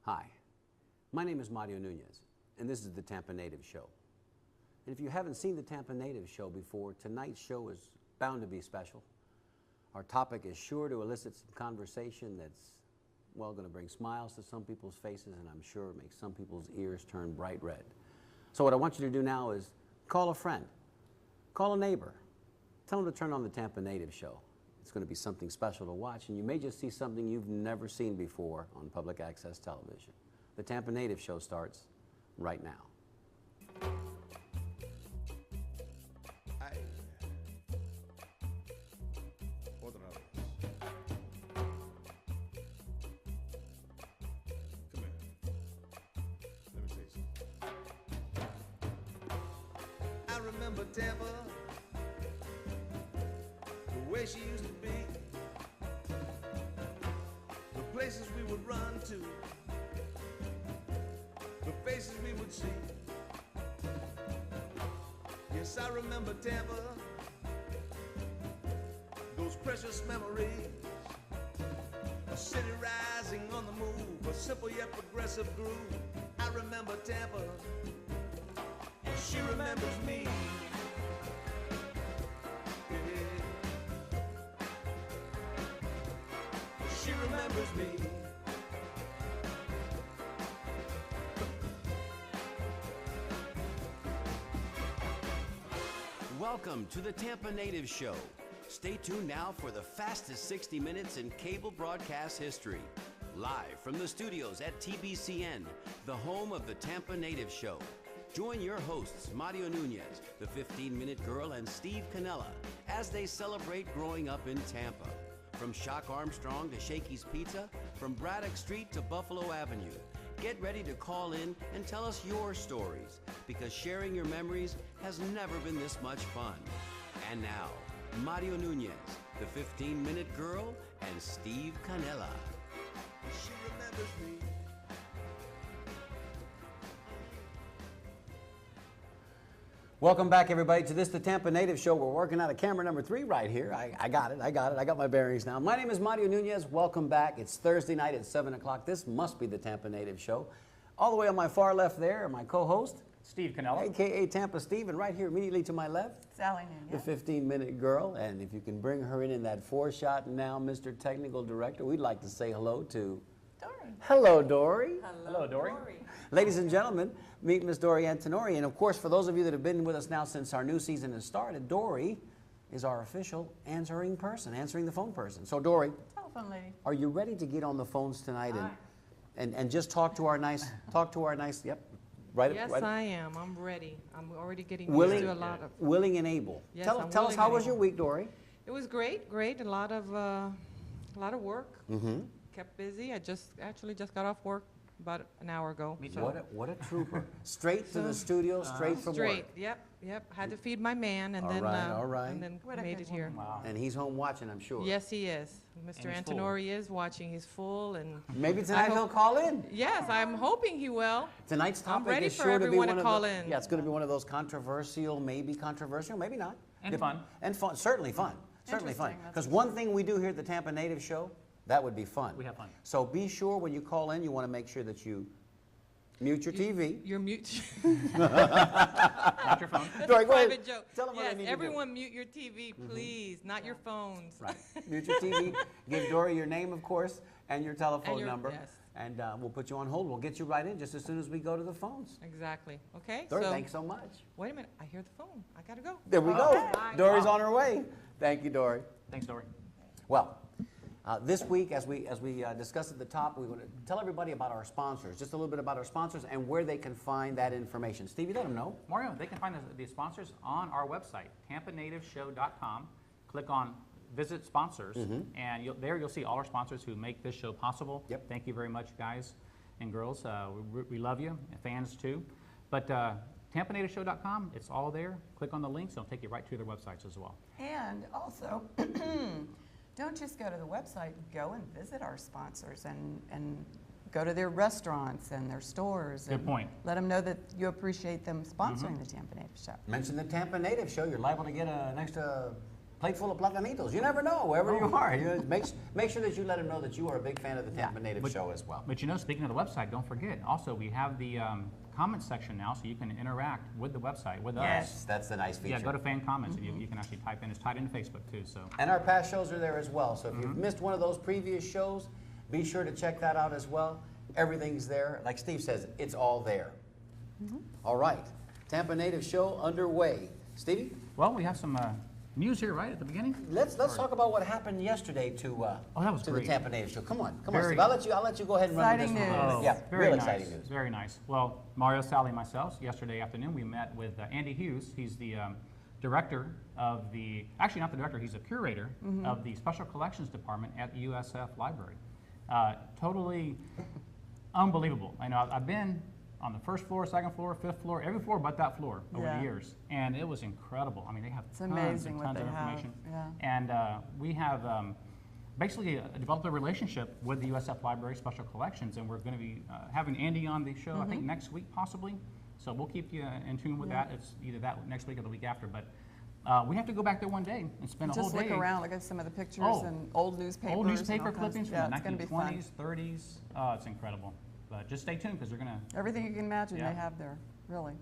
Hi, my name is Mario Nunez, and this is the Tampa Natives Show. And if you haven't seen the Tampa Natives Show before, tonight's show is bound to be special. Our topic is sure to elicit some conversation that's, well, going to bring smiles to some people's faces, and I'm sure make some people's ears turn bright red. So what I want you to do now is call a friend, call a neighbor, tell them to turn on the Tampa Natives Show. It's going to be something special to watch, and you may just see something you've never seen before on public access television. The Tampa Natives Show starts right now. I remember Tampa, the way she used to be, the places we would run to, the faces we would see. Yes, I remember Tampa, those precious memories, a city rising on the move, a simple yet progressive groove. I remember Tampa, and she remembers me. Yeah. She remembers me. Welcome to the Tampa Natives Show. Stay tuned now for the fastest 60 minutes in cable broadcast history. Live from the studios at TBCN, the home of the Tampa Natives Show. Join your hosts, Mario Nunez, the 15-minute girl, and Steve Canella, as they celebrate growing up in Tampa. From Shock Armstrong to Shakey's Pizza, from Braddock Street to Buffalo Avenue. Get ready to call in and tell us your stories, because sharing your memories has never been this much fun. And now, Mario Nunez, the 15-minute girl, and Steve Canella. She remembers me. Welcome back, everybody, to this, the Tampa Natives Show. We're working out of camera number 3 right here. I got it. I got my bearings now. My name is Mario Nunez. Welcome back. It's Thursday night at 7 o'clock. This must be the Tampa Natives Show. All the way on my far left there, my co-host, Steve Canella. a.k.a. Tampa Steve, and right here immediately to my left, Sally Nunez. the 15-minute girl. And if you can bring her in that 4-shot now, Mr. Technical Director, we'd like to say hello to... Dory. Hello, Dory. Hello, Dory. Ladies and gentlemen, meet Miss Dory Antonori. And of course, for those of you that have been with us now since our new season has started, Dory is our official answering the phone person. So Dory, Telephone lady. are you ready to get on the phones tonight and just talk to our nice, yep, right. Yes, right, I am. I'm ready. I'm already getting willing, used to a lot of. willing and able. Yes, tell I'm us willing how and was your able. week, Dory? It was great, great. A lot of work. Mm-hmm. Kept busy. I just got off work about an hour ago. Me too. What a trooper! Straight to the studio, straight from work. Yep. Had to feed my man, and All right. and then What a made good it here. Wow. And he's home watching, I'm sure. Yes, he is. Mr. And he's full. Antonori is watching. He's full, and Maybe tonight hope- he'll call in. yes, I'm hoping he will. Tonight's topic ready is for sure to be everyone one to of call the, in. Yeah, it's going to be one of those controversial, maybe not. And fun. And fun, certainly fun. Certainly fun. Interesting, Because that's one thing we do here at the Tampa Native Show, that would be fun. We have fun. So be sure when you call in, you want to make sure that you mute your TV. You're mute. Not your phone. That's Dory, a go ahead. private joke. Tell them what yes, they need to do. everyone mute your TV, please, not your phones. Right. Mute your TV. Give Dory your name, of course, and your telephone your- number. yes. And we'll put you on hold. We'll get you right in just as soon as we go to the phones. Exactly. Okay. Dory, so, thanks so much. wait a minute. I hear the phone. I gotta go. There we go. Okay. Dory's on her way. Thank you, Dory. Thanks, Dory. Well, this week, as we discussed at the top, we want to tell everybody about our sponsors, just a little bit about our sponsors and where they can find that information. Stevie, let them know. Mario, they can find the sponsors on our website, tampanativeshow.com. Click on Visit Sponsors, and you'll see all our sponsors who make this show possible. Yep. Thank you very much, guys and girls. We love you, and fans too. But tampanativeshow.com, it's all there. Click on the links, it'll take you right to their websites as well. And also, don't just go to the website, go and visit our sponsors and go to their restaurants and their stores. Good and point. Let them know that you appreciate them sponsoring the Tampa Native Show. Mention the Tampa Native Show. You're liable to get an extra plate full of platanitos. You never know, wherever you are. Make sure that you let them know that you are a big fan of the Tampa Native Show as well. But you know, speaking of the website, don't forget, also we have the comment section now, so you can interact with the website, with us. Yes, that's the nice feature. Yeah, go to fan comments, and you can actually type in. It's tied into Facebook, too. So. And our past shows are there as well. So if you've missed one of those previous shows, be sure to check that out as well. Everything's there. Like Steve says, it's all there. All right. Tampa Native Show underway. Stevie? Well, we have some news here, right, at the beginning? Let's talk about what happened yesterday to that was the great. Tampa Native Show. Come on, Very- Steve. I'll let you go ahead and run with this Exciting one. news. Yeah, very real nice. exciting news. Very nice. Well, Mario, Sally, and myself, yesterday afternoon, we met with Andy Hughes. He's the director of the, actually not the director, he's a curator of the Special Collections Department at the USF Library. Totally unbelievable. I know I've been on the first floor, second floor, fifth floor, every floor but that floor over the years. And it was incredible. I mean, they have tons amazing and what tons they of have, information. yeah. And we have basically developed a relationship with the USF Library Special Collections, and we're going to be having Andy on the show, I think next week possibly. So we'll keep you in tune with that. It's either that next week or the week after. But we have to go back there one day and spend a whole Just day. look around, look at some of the pictures Oh. and old newspapers. Old and newspaper all kinds. clippings Yeah, from it's the gonna be fun. 1920s, 30s. Oh, it's incredible. But just stay tuned because they're going to. Everything you can imagine Yeah. they have there, really.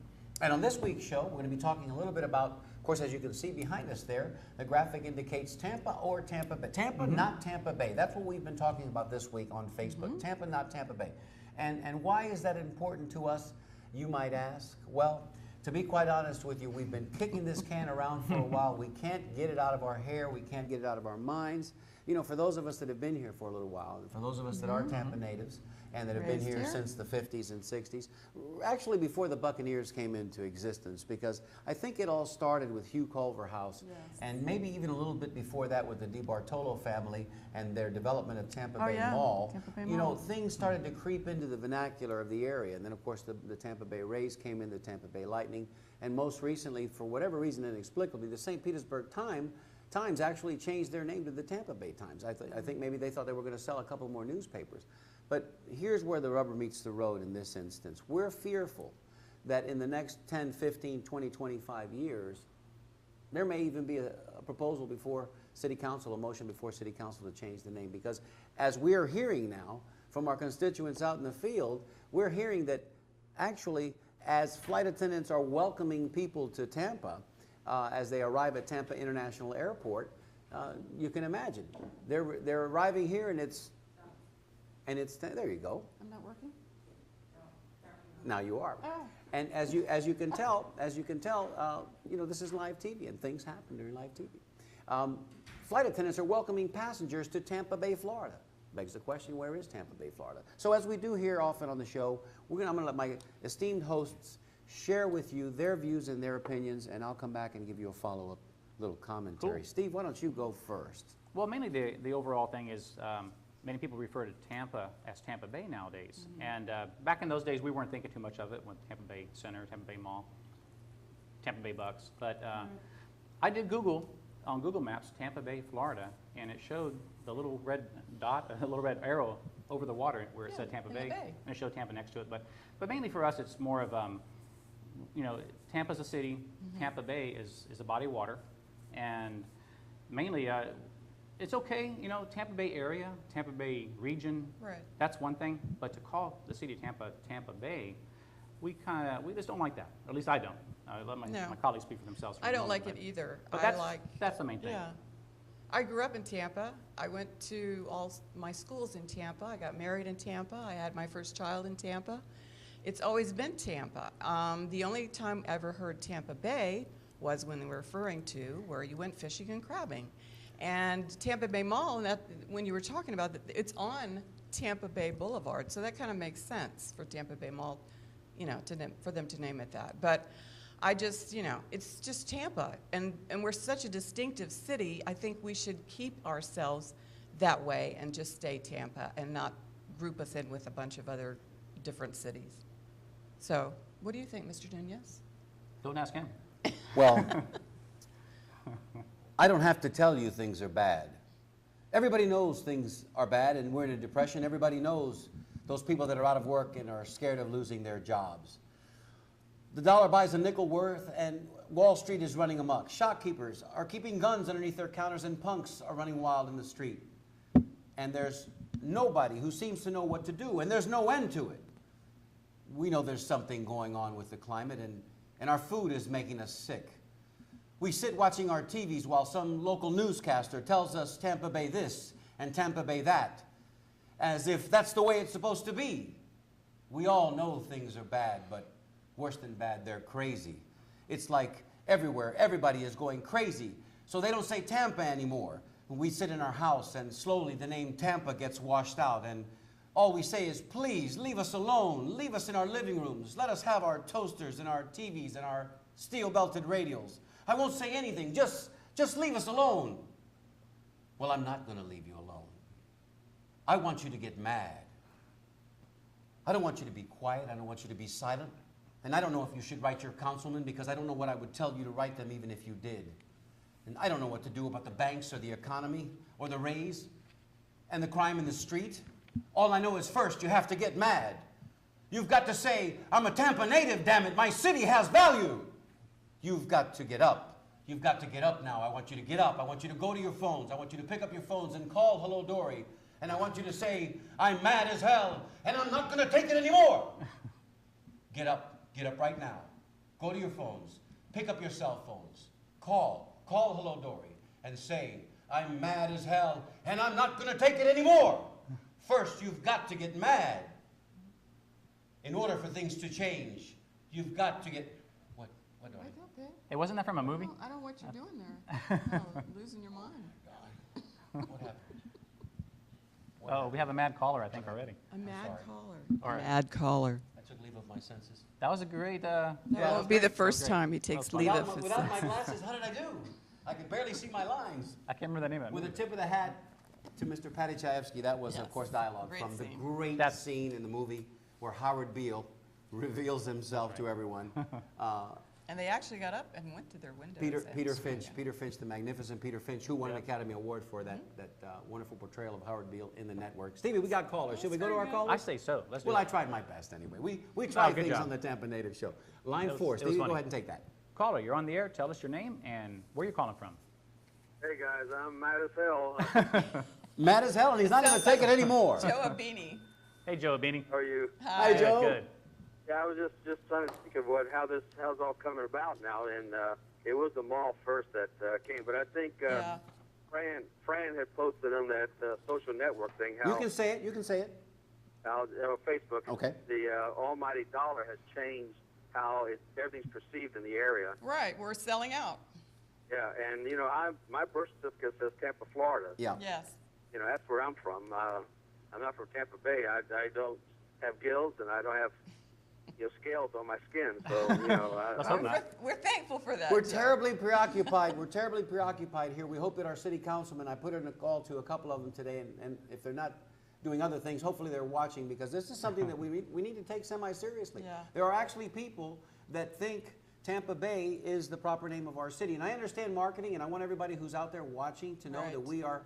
And on this week's show, we're going to be talking a little bit about, of course, as you can see behind us there, the graphic indicates Tampa or Tampa Bay. Tampa, not Tampa Bay. That's what we've been talking about this week on Facebook. Tampa, not Tampa Bay. And why is that important to us, you might ask? Well, to be quite honest with you, we've been kicking this can around for a while. We can't get it out of our hair. We can't get it out of our minds. You know, for those of us that have been here for a little while, and for those of us that are Tampa natives and that have been Raised here here. since the 50s and 60s, actually before the Buccaneers came into existence, because I think it all started with Hugh Culver House, and maybe even a little bit before that with the DiBartolo family and their development of Tampa Bay yeah, Mall. Tampa Bay You know, Mall. things started to creep into the vernacular of the area, and then of course the Tampa Bay Rays came in, the Tampa Bay Lightning, and most recently, for whatever reason inexplicably, the St. Petersburg Times actually changed their name to the Tampa Bay Times. I think maybe they thought they were going to sell a couple more newspapers. But here's where the rubber meets the road in this instance. We're fearful that in the next 10, 15, 20, 25 years, there may even be a proposal before City Council, a motion before City Council to change the name. Because as we're hearing now from our constituents out in the field, we're hearing that actually as flight attendants are welcoming people to Tampa, as they arrive at Tampa International Airport, you can imagine. They're arriving here and it's there you go. I'm not working? Now you are. Oh. And as you can tell, you know, this is live TV and things happen during live TV. Flight attendants are welcoming passengers to Tampa Bay, Florida. Begs the question, where is Tampa Bay, Florida? So as we do here often on the show, I'm going to let my esteemed hosts share with you their views and their opinions, and I'll come back and give you a follow-up little commentary. Cool. Steve, why don't you go first? Well, mainly the overall thing is many people refer to Tampa as Tampa Bay nowadays. And back in those days, we weren't thinking too much of it with Tampa Bay Center, Tampa Bay Mall, Tampa Bay Bucks. But I did Google, on Google Maps, Tampa Bay, Florida, and it showed the little red dot, a little red arrow over the water where it said Tampa in the Bay, bay. and it showed Tampa next to it. But mainly for us, it's more of, you know, Tampa's a city, Tampa Bay is a body of water, and mainly it's okay, you know, Tampa Bay area, Tampa Bay region, Right. that's one thing, but to call the city of Tampa, Tampa Bay, we just don't like that, or at least I don't. I let my colleagues speak for themselves. for I a don't moment, like it either. But I like, that's the main thing. yeah. I grew up in Tampa. I went to all my schools in Tampa. I got married in Tampa. I had my first child in Tampa. It's always been Tampa. The only time I ever heard Tampa Bay was when they were referring to where you went fishing and crabbing. And Tampa Bay Mall, and that, when you were talking about it, it's on Tampa Bay Boulevard, so that kind of makes sense for Tampa Bay Mall, you know, for them to name it that. But I just, you know, it's just Tampa, and we're such a distinctive city. I think we should keep ourselves that way and just stay Tampa and not group us in with a bunch of other different cities. So, what do you think, Mr. Nunez? Don't ask him. Well, I don't have to tell you things are bad. Everybody knows things are bad and we're in a depression. Everybody knows those people that are out of work and are scared of losing their jobs. The dollar buys a nickel worth, and Wall Street is running amok. Shopkeepers are keeping guns underneath their counters, and punks are running wild in the street. And there's nobody who seems to know what to do, and there's no end to it. We know there's something going on with the climate, and our food is making us sick. We sit watching our TVs while some local newscaster tells us Tampa Bay this and Tampa Bay that, as if that's the way it's supposed to be. We all know things are bad, but worse than bad, they're crazy. It's like everywhere, everybody is going crazy, so they don't say Tampa anymore. We sit in our house, and slowly the name Tampa gets washed out, and all we say is, please, leave us alone. Leave us in our living rooms. Let us have our toasters and our TVs and our steel-belted radios. I won't say anything. Just leave us alone. Well, I'm not going to leave you alone. I want you to get mad. I don't want you to be quiet. I don't want you to be silent. And I don't know if you should write your councilman, because I don't know what I would tell you to write them even if you did. And I don't know what to do about the banks or the economy or the raise and the crime in the street. All I know is first you have to get mad. You've got to say, I'm a Tampa native, damn it, my city has value. You've got to get up. You've got to get up now. I want you to get up. I want you to go to your phones. I want you to pick up your phones and call Hello Dory. And I want you to say, I'm mad as hell, and I'm not going to take it anymore. Get up. Get up right now. Go to your phones. Pick up your cell phones. Call Hello Dory and say, I'm mad as hell, and I'm not going to take it anymore. First, you've got to get mad. In order for things to change, you've got to get... What do I do? Hey, wasn't that from a movie? I don't know what you're doing there. Oh, losing your mind. God. What happened? Oh, we have a mad caller, I think, already. A mad sorry. caller. All right. Mad caller. I took leave of my senses. That was a great... That that will was be the great. first That was time great. he takes That was leave fun. of his Without my senses. glasses, how did I do? I could barely see my lines. I can't remember the name of With a it. tip of the hat to Mr. Patty Chayefsky, that was, of Yes. course, dialogue Great from the scene. great That's- scene in the movie where Howard Beale reveals himself to everyone. And they actually got up and went to their windows. Peter and- Finch, the magnificent Peter Finch, who won an Academy Award for that wonderful portrayal of Howard Beale in the network. Stevie, we got callers. Should we go to our I callers? say so. Let's do Well, it. I tried my best anyway. We try good things job. on the Tampa Native Show. Line It was- 4, it was Stevie, go funny. ahead and take that. Caller, you're on the air. Tell us your name and where you're calling from. Hey guys, I'm mad as hell. Mad as hell, and he's not going to take it anymore. Joe Abini. Hey, Joe Beanie. How are you? Hi, Joe. Good. Yeah, I was just trying to think of how's all coming about now, and it was the mall first that came, but I think Yeah. Fran had posted on that social network thing how You can say it. You can say it. on Facebook Okay. the almighty dollar has changed how everything's perceived in the area. Right, we're selling out. Yeah, and you know, my birth certificate says Tampa, Florida. Yeah. Yes. You know, that's where I'm from. I'm not from Tampa Bay. I don't have gills and I don't have scales on my skin. So you know, Let's hope not. We're thankful for that. We're Joe. terribly preoccupied. We're terribly preoccupied here. We hope that our city councilmen, I put in a call to a couple of them today, and if they're not doing other things, hopefully they're watching, because this is something that we need to take semi-seriously. Yeah. There are actually people that think Tampa Bay is the proper name of our city. And I understand marketing, and I want everybody who's out there watching to know Right. that we are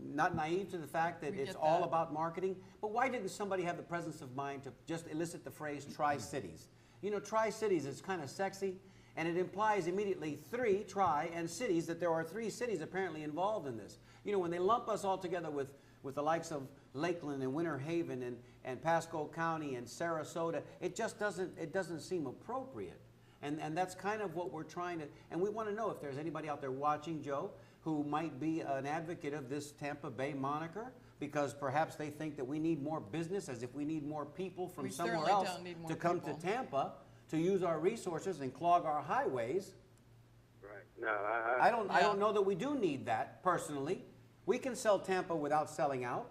not naive to the fact that We it's get all that. about marketing. But why didn't somebody have the presence of mind to just elicit the phrase Tri-Cities? You know, Tri-Cities is kind of sexy, and it implies immediately three, tri, and cities, that there are 3 cities apparently involved in this. You know, when they lump us all together with the likes of Lakeland and Winter Haven and Pasco County and Sarasota, it just doesn't seem appropriate. And that's kind of what we're trying to, and we want to know if there's anybody out there watching, Joe, who might be an advocate of this Tampa Bay moniker, because perhaps they think that we need more business, as if we need more people from We somewhere certainly else don't need more to come people. to Tampa to use our resources and clog our highways. right? No, I don't know that we do need that personally. We can sell Tampa without selling out,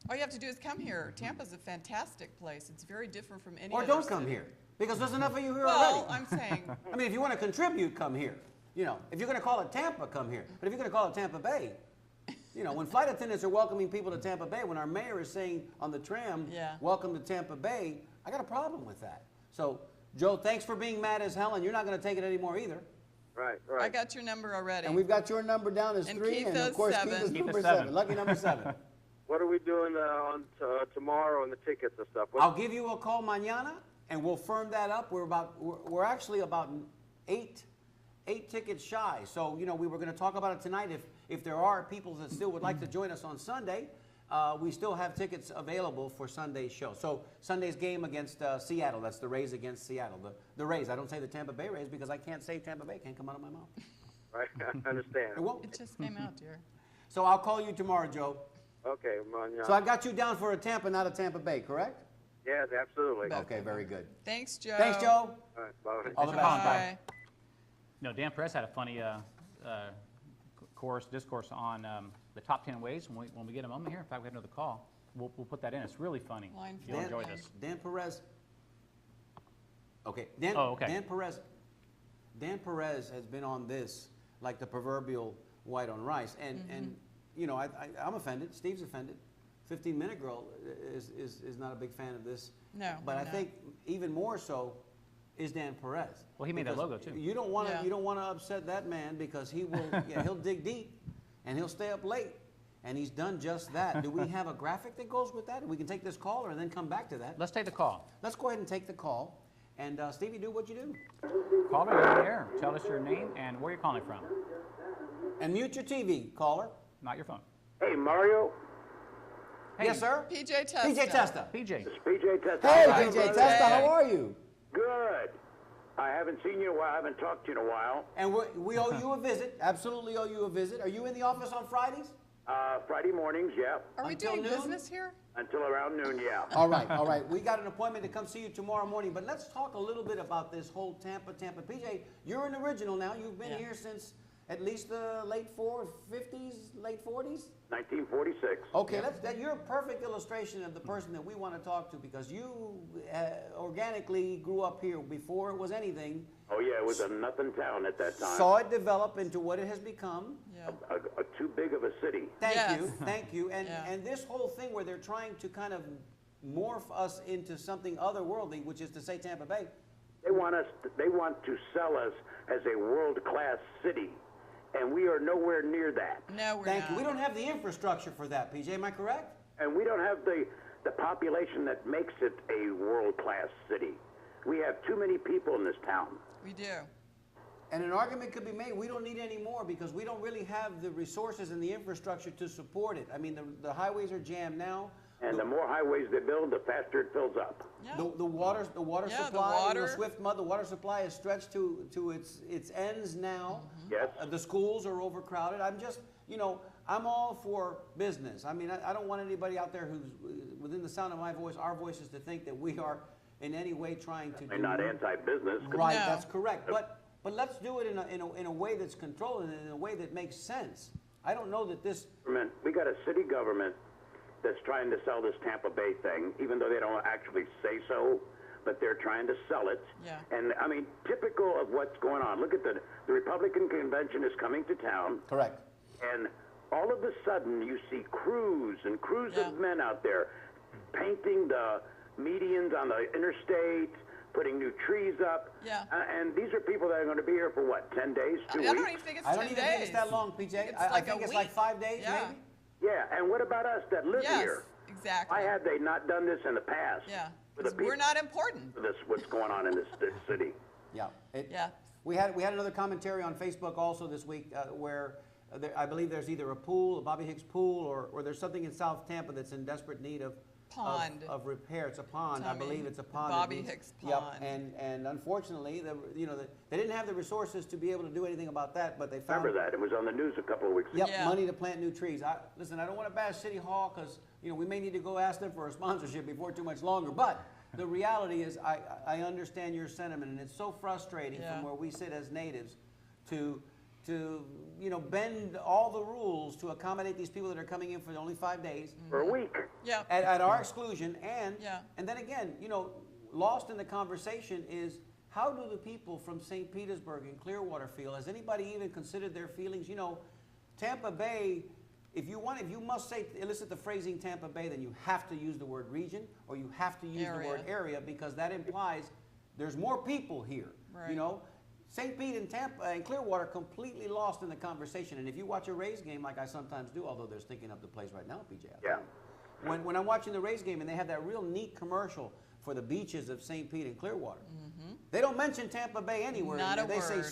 All you have to do is come here. Tampa's a fantastic place. It's very different from any or other don't come city. here, because there's enough of you here Well, already. I'm saying, I mean, if you want to contribute, come here. You know, if you're going to call it Tampa, come here. But if you're going to call it Tampa Bay, you know, when flight attendants are welcoming people to Tampa Bay, when our mayor is saying on the tram, Yeah. welcome to Tampa Bay, I got a problem with that. So, Joe, thanks for being mad as hell, and you're not going to take it anymore either. right. I got your number already. And we've got your number down as And 3, Keith and of is course 7. Keith is Keith is number 7. 7, lucky number 7. What are we doing on tomorrow and the tickets and stuff? I'll give you a call mañana, and we'll firm that up. We're actually about eight tickets shy. So, you know, we were going to talk about it tonight. If there are people that still would like to join us on Sunday, we still have tickets available for Sunday's show. So Sunday's game against Seattle, that's the Rays against Seattle. The Rays, I don't say the Tampa Bay Rays because I can't say Tampa Bay, can't come out of my mouth. Right, I understand. It won't. It just came out, dear. So I'll call you tomorrow, Joe. Okay, So I got you down for a Tampa, not a Tampa Bay, correct? yes, absolutely. Okay, very good. Thanks, Joe. Thanks, Joe. All right, bye. All the best. Bye. No, Dan Perez had a funny discourse on the top 10 ways. When we get a moment here, in fact, we have another call. We'll put that in. It's really funny. Line You'll four. enjoy this. Dan Perez. Okay. Okay. Dan Perez has been on this like the proverbial white on rice, and you know I'm offended. Steve's offended. 15-minute girl is not a big fan of this. No, but I'm I not. think even more so is Dan Perez. Well, he made that Because logo, too. You don't want to Yeah. upset that man because he will he'll dig deep and he'll stay up late. And he's done just that. Do we have a graphic that goes with that? We can take this caller and then come back to that. Let's take the call. Let's go ahead and take the call. And Stevie, do what you do. Caller, you're on the air. Tell us your name and where you're calling from. And mute your TV, caller. Not your phone. Hey, Mario. Hey, Yes, sir? PJ Testa. PJ Testa. PJ. It's PJ Testa. Hey, Hi, PJ brother. Testa, how are you? Good. I haven't seen you in a while. I haven't talked to you in a while. And we owe you a visit. Absolutely owe you a visit. Are you in the office on Fridays? Friday mornings, yeah. Are we Until doing noon? business here? Until around noon, yeah. All right, all right. We got an appointment to come see you tomorrow morning, but let's talk a little bit about this whole Tampa. PJ, you're an original now. You've been Yeah. here since at least the late 50s, late 40s? 1946. Okay, you're a perfect illustration of the person that we want to talk to because you organically grew up here before it was anything. Oh, yeah, it was a nothing town at that time. Saw it develop into what it has become. Yeah. Too big of a city. Thank you. And Yeah. and this whole thing where they're trying to kind of morph us into something otherworldly, which is to say Tampa Bay. They want to sell us as a world-class city, and we are nowhere near that. No, we're Thank not. you. We don't have the infrastructure for that, PJ. Am I correct? And we don't have the population that makes it a world-class city. We have too many people in this town. We do. And an argument could be made, we don't need any more because we don't really have the resources and the infrastructure to support it. I mean, the highways are jammed now. And the more highways they build, the faster it fills up. Yeah. The water Yeah, the supply, water. Swift Mud, the water supply is stretched to its ends now. Yes. The schools are overcrowded. I'm just, I'm all for business. I mean, I don't want anybody out there who's within the sound of my voice, our voices, to think that we are in any way trying to They're do not anti-business. 'cause right. No. That's correct. But let's do it in a way that's controlled and in a way that makes sense. I don't know that this. We got a city government that's trying to sell this Tampa Bay thing, even though they don't actually say so, but they're trying to sell it. Yeah. And I mean, typical of what's going on. Look at the Republican convention is coming to town, Correct. and all of a sudden you see crews and crews Yeah. of men out there painting the medians on the interstate, putting new trees up. Yeah. And these are people that are going to be here for what, 10 days, 2 I weeks? don't even think it's I 10 don't even days. think it's that long, PJ. It's I like think a it's like week. 5 days, Yeah. maybe. Yeah, and what about us that live Yes, here? exactly. Why had they not done this in the past? Yeah. For the 'Cause we're people not important. for this, what's going on in this city? Yeah. Yeah. We had another commentary on Facebook also this week where I believe there's either a pool, a Bobby Hicks pool, or there's something in South Tampa that's in desperate need of Pond. of repair. It's a pond. I Tommy, believe it's a pond. Bobby that needs- Hicks Yep. Pond. And unfortunately, they didn't have the resources to be able to do anything about that, but they found. Remember that? It was on the news a couple of weeks ago. Yep, Yeah. money to plant new trees. Listen, I don't want to bash City Hall because we may need to go ask them for a sponsorship before too much longer. But the reality is, I understand your sentiment, and it's so frustrating Yeah. from where we sit as natives to bend all the rules to accommodate these people that are coming in for only 5 days For a week. Yeah. at our exclusion, Yeah. and then again, lost in the conversation is. How do the people from St. Petersburg and Clearwater feel? Has anybody even considered their feelings? Tampa Bay, if you must elicit the phrasing Tampa Bay, then you have to use the word region or you have to use the word area because that implies there's more people here. Right. St. Pete and Tampa and Clearwater completely lost in the conversation. And if you watch a Rays game like I sometimes do, although they're stinking up the place right now, PJ. Yeah. When I'm watching the Rays game and they have that real neat commercial for the beaches of St. Pete and Clearwater. They don't mention Tampa Bay anywhere. Not in there. a They say word.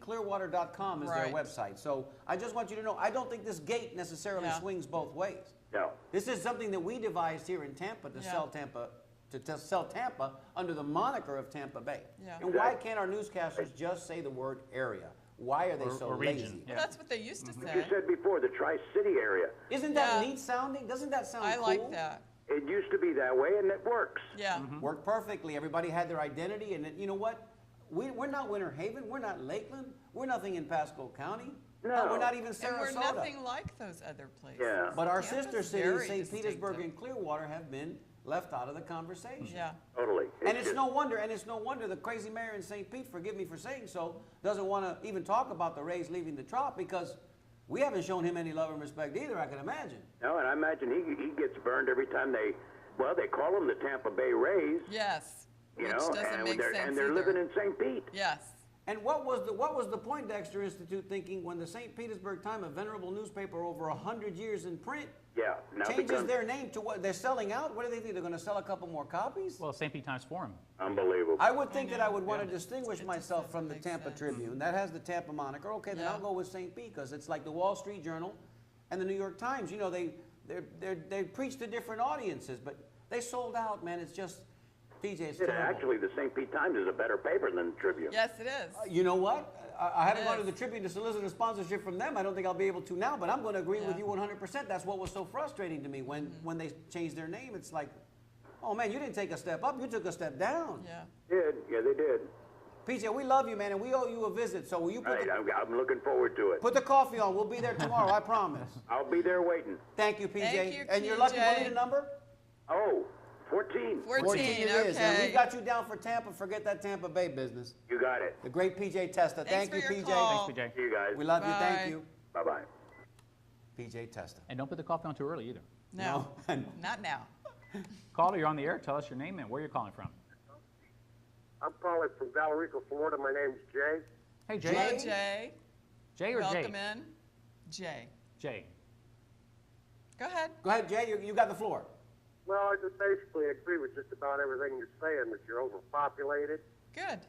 stpeteclearwater.com is their Right. website. So I just want you to know, I don't think this gate necessarily Yeah. swings both ways. No. This is something that we devised here in Tampa to Yeah. sell Tampa to sell Tampa under the moniker of Tampa Bay. Yeah. And why can't our newscasters just say the word area? Why are they so or lazy? region. Well, that's what they used to You say. said before, the Tri-City area. Isn't that Yeah. neat sounding? Doesn't that sound I cool? like that. It used to be that way, and it works. Yeah. Worked perfectly. Everybody had their identity, and you know what? We're not Winter Haven. We're not Lakeland. We're nothing in Pasco County. No. We're not even And Sarasota. we're nothing like those other places. Yeah. But our Tampa's sister cities, very St. Petersburg distinctive. and Clearwater, have been left out of the conversation. Yeah. Totally. And it's no wonder the crazy mayor in St. Pete, forgive me for saying so, doesn't want to even talk about the Rays leaving the Trop because we haven't shown him any love and respect either, I can imagine. No, and I imagine he gets burned every time they call them the Tampa Bay Rays, Yes. you Which know, doesn't and make sense they're either. living in St. Pete. Yes. And what was the Poindexter Institute thinking when the St. Petersburg Time, a venerable newspaper over 100 years in print, Yeah. Now changes becomes their name to what they're selling out? What do they think? They're going to sell a couple more copies? Well, St. Pete Times Forum. unbelievable. I would think that I would want to Yeah. distinguish It just myself doesn't from the make Tampa sense. Tribune. That has the Tampa moniker. Okay, then Yeah. I'll go with St. Pete because it's like the Wall Street Journal and the New York Times. You know, they preach to different audiences, but they sold out, man. It's just, PJ, it's Yeah, terrible. actually, the St. Pete Times is a better paper than the Tribune. Yes, it is. You know what? I haven't It gone to is. the Tribune to solicit a sponsorship from them. I don't think I'll be able to now, but I'm going to agree with Yeah. you 100%. That's what was so frustrating to me when they changed their name. It's like, oh man, you didn't take a step up, you took a step down. Yeah. Yeah, they did. PJ, we love you, man, and we owe you a visit. So will you put, Right, the, I'm looking forward to it. put the coffee on? We'll be there tomorrow, I promise. I'll be there waiting. Thank you, PJ. Thank you, and your lucky PJ. Bonita number? Oh, 14. 14, it is. And okay. we got you down for Tampa. Forget that Tampa Bay business. You got it. The great PJ Testa. Thanks Thank for you, your PJ. call. Thanks, PJ. See you guys. We love you. Bye. Thank you. Bye-bye. PJ Testa. And don't put the coffee on too early either. No. No. Not now. Caller, you're on the air. Tell us your name and where you're calling from. I'm calling from Valerico, Florida. My name's Jay. Hey, Jay. Hello, Jay. Jay or Welcome Jay? in. Jay. Jay. Go ahead. Go ahead, Jay. You got the floor. Well, I just basically agree with just about everything you're saying, that you're overpopulated, Good.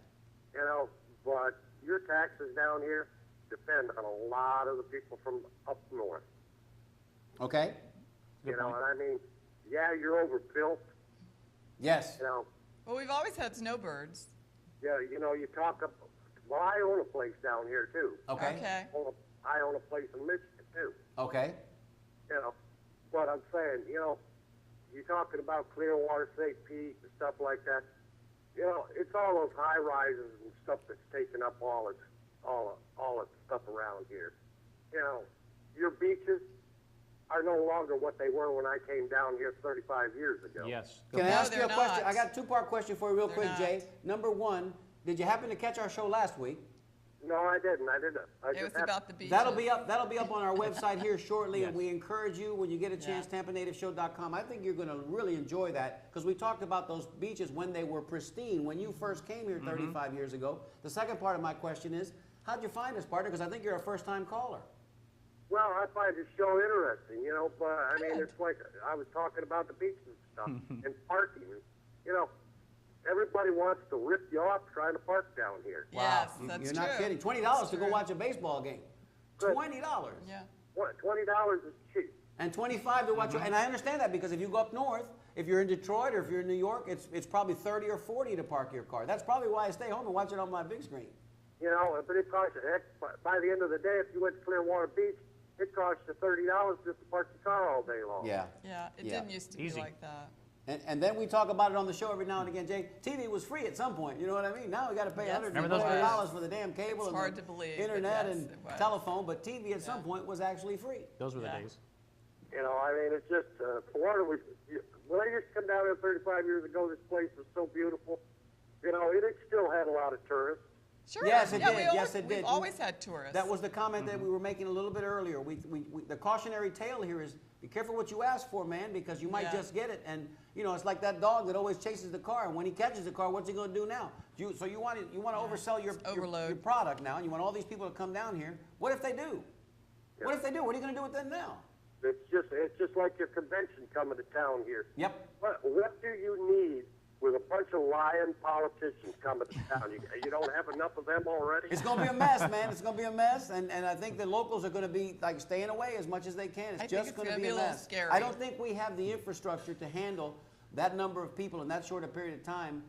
you know, but your taxes down here depend on a lot of the people from up north. Okay. You know, and I mean, yeah, you're overbuilt, Yes. you know. Well, we've always had snowbirds. Yeah, you know, you talk about, well, I own a place down here, too. Okay. Okay. I own a place in Michigan, too. Okay. You know, but I'm saying, you know, you're talking about Clearwater, St. Pete, and stuff like that. You know, it's all those high rises and stuff that's taking up all its stuff around here. You know, your beaches are no longer what they were when I came down here 35 years ago. Yes. Can I No, ask you a they're question? not. I got a two-part question for you real They're quick, not. Jay. Number one, did you happen to catch our show last week? No, I didn't. I It was about the beaches. That'll be up on our website here shortly, and Yes. we encourage you when you get a chance, TampaNativeShow.com. I think you're going to really enjoy that because we talked about those beaches when they were pristine when you first came here 35 years ago. The second part of my question is, how'd you find us, partner? Because I think you're a first-time caller. Well, I find your show interesting, you know, but I mean, it's like I was talking about the beaches and stuff and parking. You know, everybody wants to rip you off trying to park down here. Yes, You- that's you're true. not kidding. $20 That's to go true. watch a baseball game. Good. $20. Yeah. What, $20 is cheap. And 25 to watch, and I understand that because if you go up north, if you're in Detroit or if you're in New York, it's probably 30 or 40 to park your car. That's probably why I stay home and watch it on my big screen. You know, but it costs you, heck, by the end of the day, if you went to Clearwater Beach, it costs you $30 just to park your car all day long. Yeah. Yeah, it Yeah. didn't used to Easy. be like that. And then we talk about it on the show every now and again, Jay. TV was free at some point, you know what I mean? Now we got to pay Yes, $120 Remember those for the damn cable It's and hard the to believe, but internet yes, and it was. telephone, but TV at some point was actually free. Those were the Yeah. days. You know, I mean, it's just, Florida was, when I used to come down here 35 years ago, this place was so beautiful. You know, it still had a lot of tourists. Sure. Yes, it yeah, did. We Yes, always, it did. We've always had tourists. That was the comment that we were making a little bit earlier. The cautionary tale here is be careful what you ask for, man, because you might Yeah. just get it. And you know, it's like that dog that always chases the car, and when he catches the car, what's he going to do now? So you want to oversell your overload. product now, and you want all these people to come down here. What if they do? What if they do? What are you going to do with them now? It's just like your convention coming to town here. Yep. What do you need with a bunch of lying politicians coming to town. You don't have enough of them already? It's going to be a mess, man. It's going to be a mess, and I think the locals are going to be like staying away as much as they can. It's just going to be a little mess. scary. I don't think we have the infrastructure to handle that number of people in that short a period of time,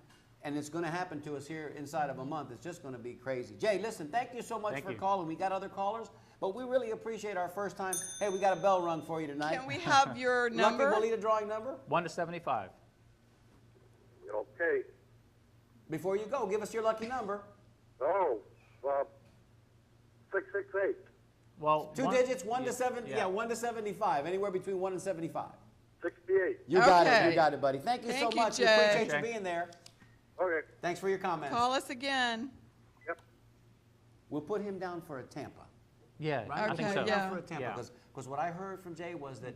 and it's going to happen to us here inside of a month. It's just going to be crazy. Jay, listen, thank you so much for calling. We got other callers, but we really appreciate our first time. Hey, we got a bell rung for you tonight. Can we have your number? Lucky, we'll need a drawing number. 1 to 75. Okay. Before you go, give us your lucky number. Oh, 668. Well, Two digits, 1 to 7. Yeah, 1 to 75. Anywhere between 1 and 75. 68. You got it. You got it, buddy. Thank you so Thank you, much. We Jay. appreciate you being there. Okay. Thanks for your comments. Call us again. Yep. We'll put him down for a Tampa. Yeah, Right? I think so. yeah. For a Tampa, Yeah. because what I heard from Jay was that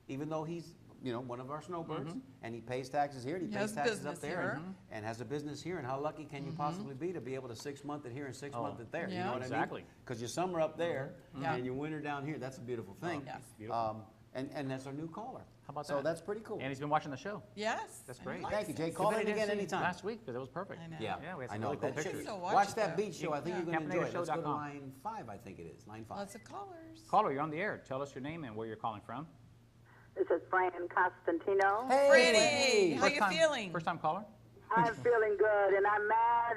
even though he's one of our snowbirds and he pays taxes here and he pays has taxes business up there here. and has a business here, and how lucky can you possibly be to be able to 6 month it here and 6 month it there? You Yeah. know what I Exactly. mean? Because your summer up there Yeah. and your winter down here. That's a beautiful thing. Yes. Beautiful. And that's our new caller. How about so that? that's pretty cool. And he's been watching the show. Yes. That's and great. he likes Thank you, Jay. us. Call Too bad in he didn't again see anytime. last week because it was perfect. I know. Yeah, Yeah, we had I some know. really cool That pictures. should- So watch watch that it, beach show. I think you're going to enjoy it. Let's go to TampaNativeShow.com. line 5, I think it is. Line 5. Lots of callers. Caller, you're on the air. Tell us your name and where you're calling from. This is Fran Costantino. Hey, Franny, how First you time- feeling? First time caller? I'm feeling good, and I'm mad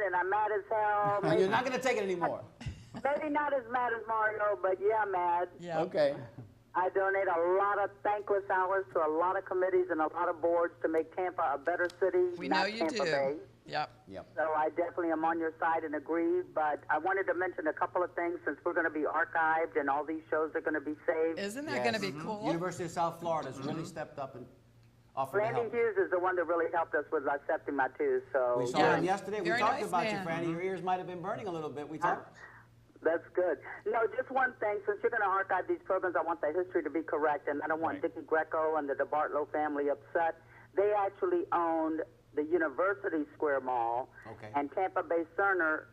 as hell. Now, you're not going to take it anymore. Maybe not as mad as Mario, but yeah, mad. Yeah. Okay. I donate a lot of thankless hours to a lot of committees and a lot of boards to make Tampa a better city, We not know you Tampa do. Bay. Yep. Yep. So I definitely am on your side and agree, but I wanted to mention a couple of things since we're going to be archived and all these shows are going to be saved. Isn't that going to be Yes. cool? University of South Florida has really stepped up and offered to Randy help. Hughes is the one that really helped us with accepting my too, so We saw Yeah. him yesterday. We Very talked nice about man. you, Franny. Your ears might have been burning a little bit. We talked. That's good. No, just one thing. Since you're going to archive these programs, I want the history to be correct, and I don't want Dickie Greco and the DeBartolo family upset. They actually owned the University Square Mall, Okay. and Tampa Bay Center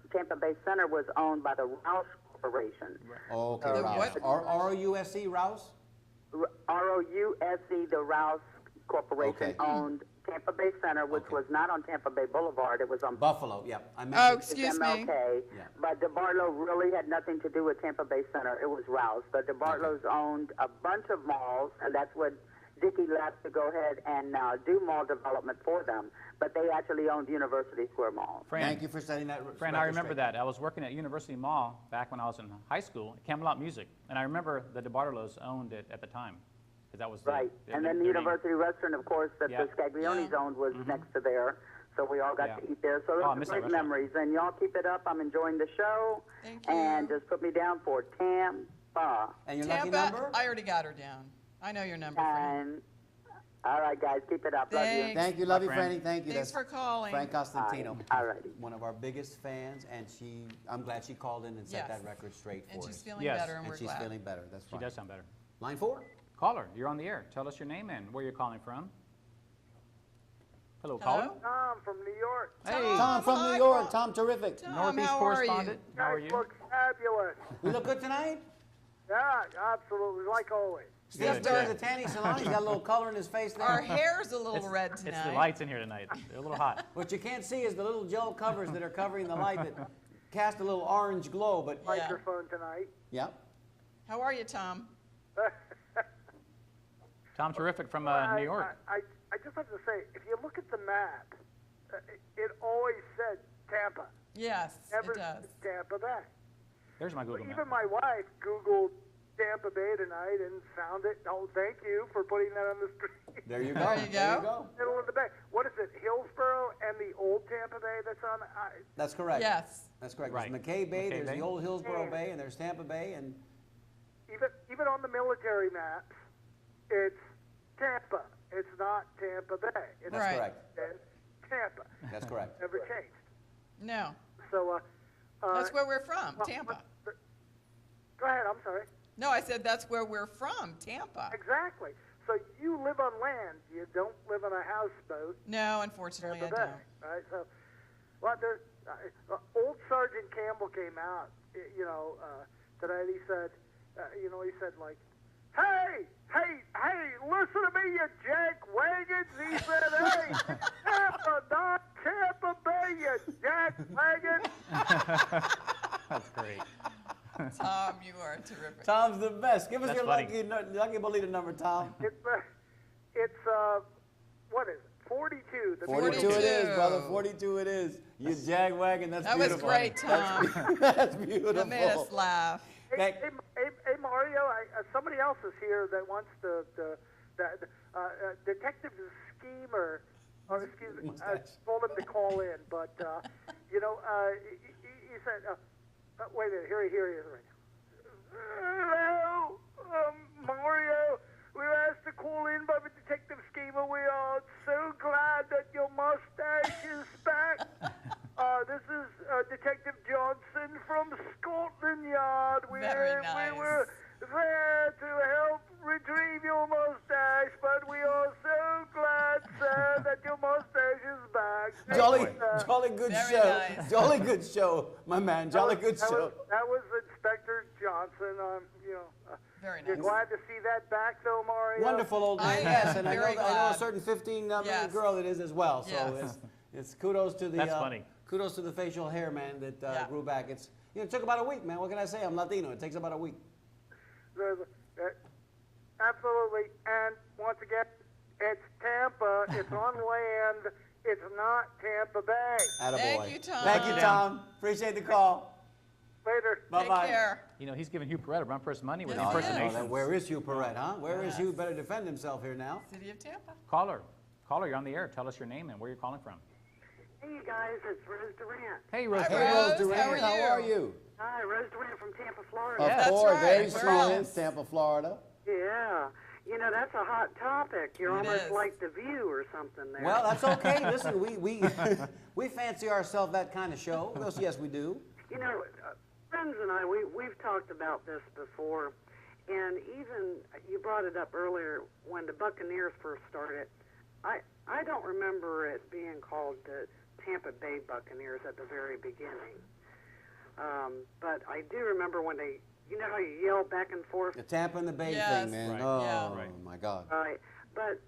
was owned by the Rouse Corporation. Okay, The Rouse. what? R-O-U-S-E, Rouse? R-O-U-S-E, the Rouse Corporation Okay. owned Tampa Bay Center, which Okay. was not on Tampa Bay Boulevard. It was on Buffalo, yep. I Oh, mentioned excuse me. MLK. Yeah. But DeBartolo really had nothing to do with Tampa Bay Center. It was Rouse. But DeBartolo's owned a bunch of malls, and that's what Dickie left to go ahead and do mall development for them. But they actually owned University Square Mall. Fran, Thank you for setting that Fran, I remember that. I was working at University Mall back when I was in high school, at Camelot Music, and I remember the DeBartolos owned it at the time. 'Cause that was Right. And then the their name. University Restaurant, of course, that Yeah. the Scaglionis Yeah. owned was next to there. So we all got Yeah. to eat there. So Oh, I those are miss that great restaurant. memories. And y'all keep it up. I'm enjoying the show. Thank you. And just put me down for Tampa. And your lucky Tampa, number? I already got her down. I know your number, Fran. And all right, guys, keep it up. Love you. Thanks. Thank you, love you, Bye, Fran. Franny. Thank you. Thanks for calling. Frank Costantino. All righty. One of our biggest fans, and I'm glad she called in and set Yes. that record straight for And us. she's feeling Yes. better, and And we're she's glad. feeling better. That's She right. does sound better. Line 4. Caller, you're on the air. Tell us your name and where you're calling from. Hello, caller. Hello? Tom from New York. Hey, Tom from hi, New York. Tom. Tom, terrific. Tom, Northeast how are you? correspondent. How are Guys you? look fabulous. We look good tonight? Yeah, absolutely, like always. Steve's Good, there good. at the tanning salon. He's got a little color in his face there. Our hair's a little red It's tonight. the lights in here tonight. They're a little hot. What you can't see is the little gel covers that are covering the light that cast a little orange glow. But Yeah. Microphone tonight. yeah, How are you, Tom? Tom, terrific from New York. I just have to say, if you look at the map, it always said Tampa. Yes, Never it does. said Tampa Bay. There's my Google Even map. my wife Googled Tampa Bay tonight and found it. Oh, thank you for putting that on the screen. there you go. There you go. Middle of the bay. What is it? Hillsborough and the old Tampa Bay that's on. That's correct. Yes. That's correct. Right. There's McKay Bay, McKay there's Bay. the old Hillsborough Bay, and there's Tampa Bay, and Even on the military maps, it's Tampa. It's not Tampa Bay. It's that's Right. correct. Tampa. That's correct. Never changed. No. So. That's where we're from, Tampa. Go ahead. I'm sorry. No, I said that's where we're from, Tampa. Exactly. So you live on land. You don't live on a houseboat. No, unfortunately, I Tampa don't. Bay, right? So, well, there, old Sergeant Campbell came out, today. He said, he said like, hey, listen to me, you jack wagons. He said, hey, Tampa That's great. Tom, you are terrific. Tom's the best. Give us That's your funny. lucky Bolita number, Tom. It's what is it? 42. The 42 it is, brother. 42 it is. You jagwagon, that's That was beautiful. great, Tom. That's beautiful. That made us laugh. Hey, Mario, somebody else is here that wants the detective schemer, or excuse me, I told him to call in, but he said, wait a minute, here he is right now. Hello, Mario. We were asked to call in by the detective schemer. We are so glad that your mustache is back. This is Detective Johnson from Scotland Yard. Very nice. We were there to help retrieve your mustache, but we are so glad, sir, that your mustache is back. Jolly good Very show. nice. Jolly good show, my man. Jolly good show. That was Inspector Johnson. Very nice. You're glad to see that back, though, Mario? Wonderful old I man. am Yes, and I know very a glad. certain 15-minute Yes. girl it is as well. So Yes. it's kudos to the That's funny. kudos to the facial hair, man, that Yeah. grew back. It took about a week, man. What can I say? I'm Latino. It takes about a week. Absolutely. And once again, it's Tampa. It's on land. It's not Tampa Bay. Attaboy. Thank you, Tom. Thank you, Tom. Appreciate the call. Later. Bye-bye. Take care. You know, he's giving Hugh Perret a run for his money with Yes, he is. impersonations. Where is Hugh Perret, huh? Where is Yes. Hugh? Better defend himself here now. City of Tampa. Caller, you're on the air. Tell us your name and where you're calling from. Hey, you guys, it's Rose Durant. Hey, Rose. Hi, Hey, Rose Rose, Durant, how are you? you? Hi, Rose Durant from Tampa, Florida. Of That's course, right. there We're she on. is, Tampa, Florida. Yeah. You know, that's a hot topic. You're It almost is. like The View or something there. Well, that's okay. Listen, we fancy ourselves that kind of show. Yes, we do. You know, friends and I, we've talked about this before, and even you brought it up earlier when the Buccaneers first started. I don't remember it being called the Tampa Bay Buccaneers at the very beginning, but I do remember when they, you know how you yell back and forth? The Tampa and the Bay Yes. thing, man. Right. Oh, Yeah. Right. my God. Right. But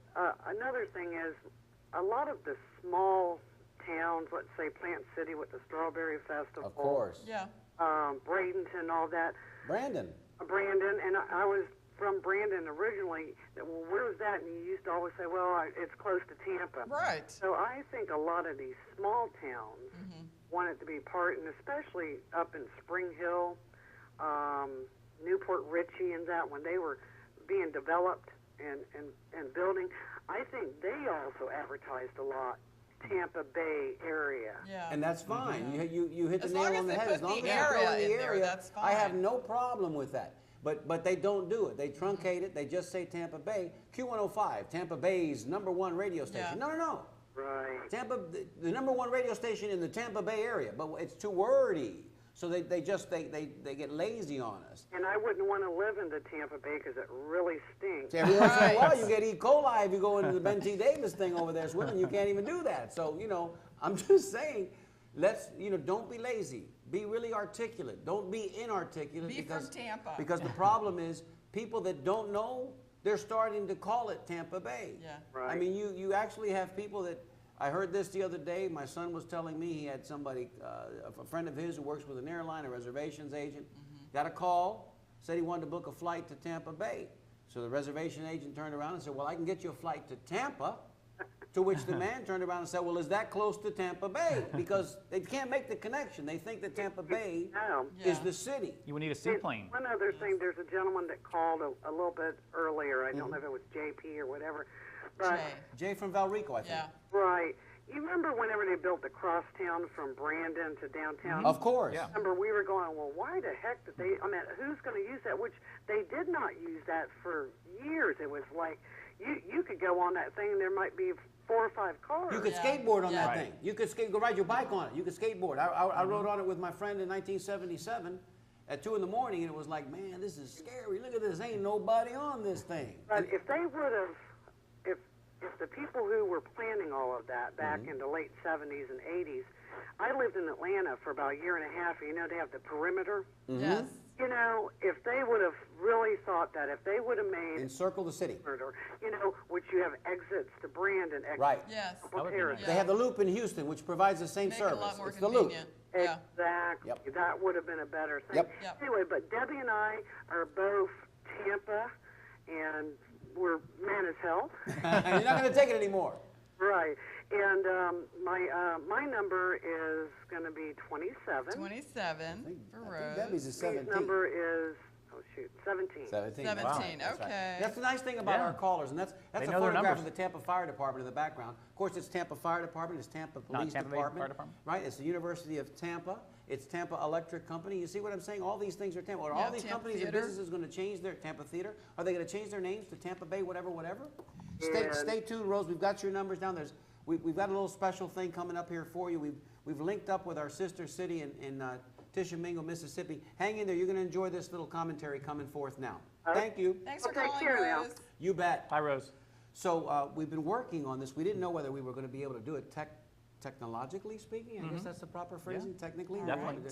another thing is, a lot of the small towns, let's say Plant City with the Strawberry Festival, Of course. Yeah. Bradenton, all that, Brandon. Brandon, and I was from Brandon originally. Well, where's that? And you used to always say, well, it's close to Tampa. Right. So I think a lot of these small towns wanted to be part, and especially up in Spring Hill, Newport Richie, and that when they were being developed and building, I think they also advertised a lot. Tampa Bay area. Yeah. And that's fine. You hit the As nail long on as the they head. put As long the as you throw area in in the there, area, that's I have fine. no problem with that. But they don't do it. They truncate it. They just say Tampa Bay. Q105, Tampa Bay's number 1 radio station. Yeah. No. Right. Tampa, the number 1 radio station in the Tampa Bay area. But it's too wordy. So they get lazy on us. And I wouldn't want to live in the Tampa Bay because it really stinks. See, every once in a Right. while you get E. coli if you go into the Ben T. Davis thing over there swimming. You can't even do that. So, I'm just saying, don't be lazy. Be really articulate. Don't be inarticulate. Be from Tampa. Because the problem is people that don't know, they're starting to call it Tampa Bay. Yeah. Right. I mean, you actually have people that, I heard this the other day. My son was telling me he had somebody, a friend of his who works with an airline, a reservations agent, got a call, said he wanted to book a flight to Tampa Bay. So the reservation agent turned around and said, well, I can get you a flight to Tampa. To which the man turned around and said, well, is that close to Tampa Bay? Because they can't make the connection. They think that Tampa Bay No. is Yeah. the city. You would need a seaplane. One other thing, there's a gentleman that called a little bit earlier. I don't know if it was JP or whatever. But, Jay. Jay from Valrico, I think. Yeah. right. You remember whenever they built the crosstown from Brandon to downtown? Of course. Yeah. Remember, we were going, well, why the heck did they, who's going to use that? Which they did not use that for years. It was like, you could go on that thing and there might be 4 or 5 cars. You could Yeah. skateboard on Yeah. that Right. thing. You could go ride your bike on it. You could skateboard. I rode on it with my friend in 1977 at 2 in the morning, and it was like, man, this is scary. Look at this. Ain't nobody on this thing. But if they would have, if the people who were planning all of of that back in the late 70s and 80s. I lived in Atlanta for about a year and a half. You know, they have the perimeter. Yes. You know, if they would have really thought that, if they would have made Encircle the city. perimeter, you know, which you have exits to Brandon, exits Right. Yes. to Paris. They have the loop in Houston, which provides the same Make service. it a lot more It's the loop. convenient. Yeah. Exactly. Yep. That would have been a better thing. Yep. Yep. Anyway, but Debbie and I are both Tampa, and we're man as hell. You're not going to take it anymore. Right. And my number is going to be 27. 27 for I think Rose. Debbie's is 17. His number is, 17. 17. 17, Wow. That's right. okay. That's the nice thing about Yeah. our callers, and that's They a know their photograph numbers. of the Tampa Fire Department in the background. Of course, it's Tampa Fire Department, it's Tampa Police Tampa Bay Department, Fire Department. right? It's the University of Tampa, it's Tampa Electric Company. You see what I'm saying? All these things are Tampa. Are Yeah, all these Tampa companies Theater. and businesses going to change their Tampa Theater? Are they going to change their names to Tampa Bay, whatever? And- Stay tuned, Rose. We've got your numbers down. We've got a little special thing coming up here for you. We've linked up with our sister city in Tishomingo, Mississippi. Hang in there. You're going to enjoy this little commentary coming forth now. Thank you. Thanks for Okay, calling, care now. Rose. You bet. Hi, Rose. So we've been working on this. We didn't know whether we were going to be able to do it technologically speaking. I guess that's the proper phrasing. Technically, Definitely.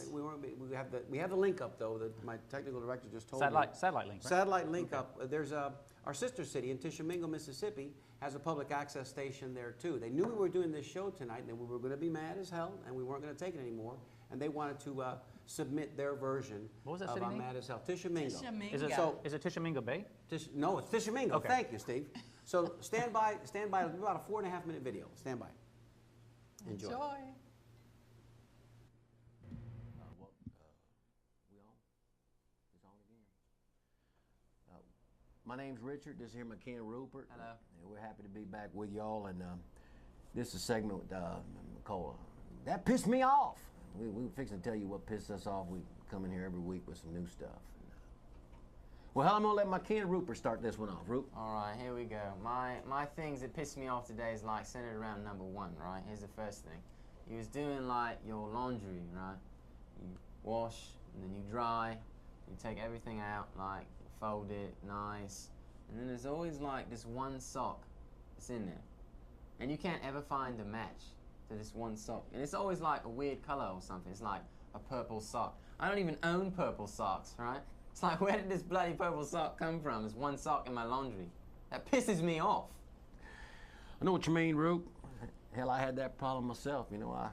We have the link up though that my technical director just told me. Satellite link. Right? Satellite link up. There's our sister city in Tishomingo, Mississippi, has a public access station there too. They knew we were doing this show tonight, and that we were going to be mad as hell, and we weren't going to take it anymore. And they wanted to submit their version What was that of city name? Mad as Hell. Tishomingo. Tishomingo. Is it Tishomingo Bay? No, it's Tishomingo. Okay. Thank you, Steve. So stand by. It'll be about a 4.5 minute video. Stand by. Enjoy. Enjoy. My name's Richard. This here my Ken Rupert. Hello. And we're happy to be back with y'all. And this is a segment called That Pissed Me Off. We're fixing to tell you what pissed us off. We come in here every week with some new stuff. Well, hell, I'm going to let my Ken Rupert start this one off. Rupe? All right, here we go. My things that pissed me off today is like centered around number one, right? Here's the first thing. You was doing like your laundry, right? You wash, and then you dry, you take everything out, like fold it, nice. And then there's always like this one sock that's in there. And you can't ever find a match to this one sock. And it's always like a weird color or something. It's like a purple sock. I don't even own purple socks, right? It's like, where did this bloody purple sock come from? There's one sock in my laundry. That pisses me off. I know what you mean, Rupe. Hell, I had that problem myself. You know, I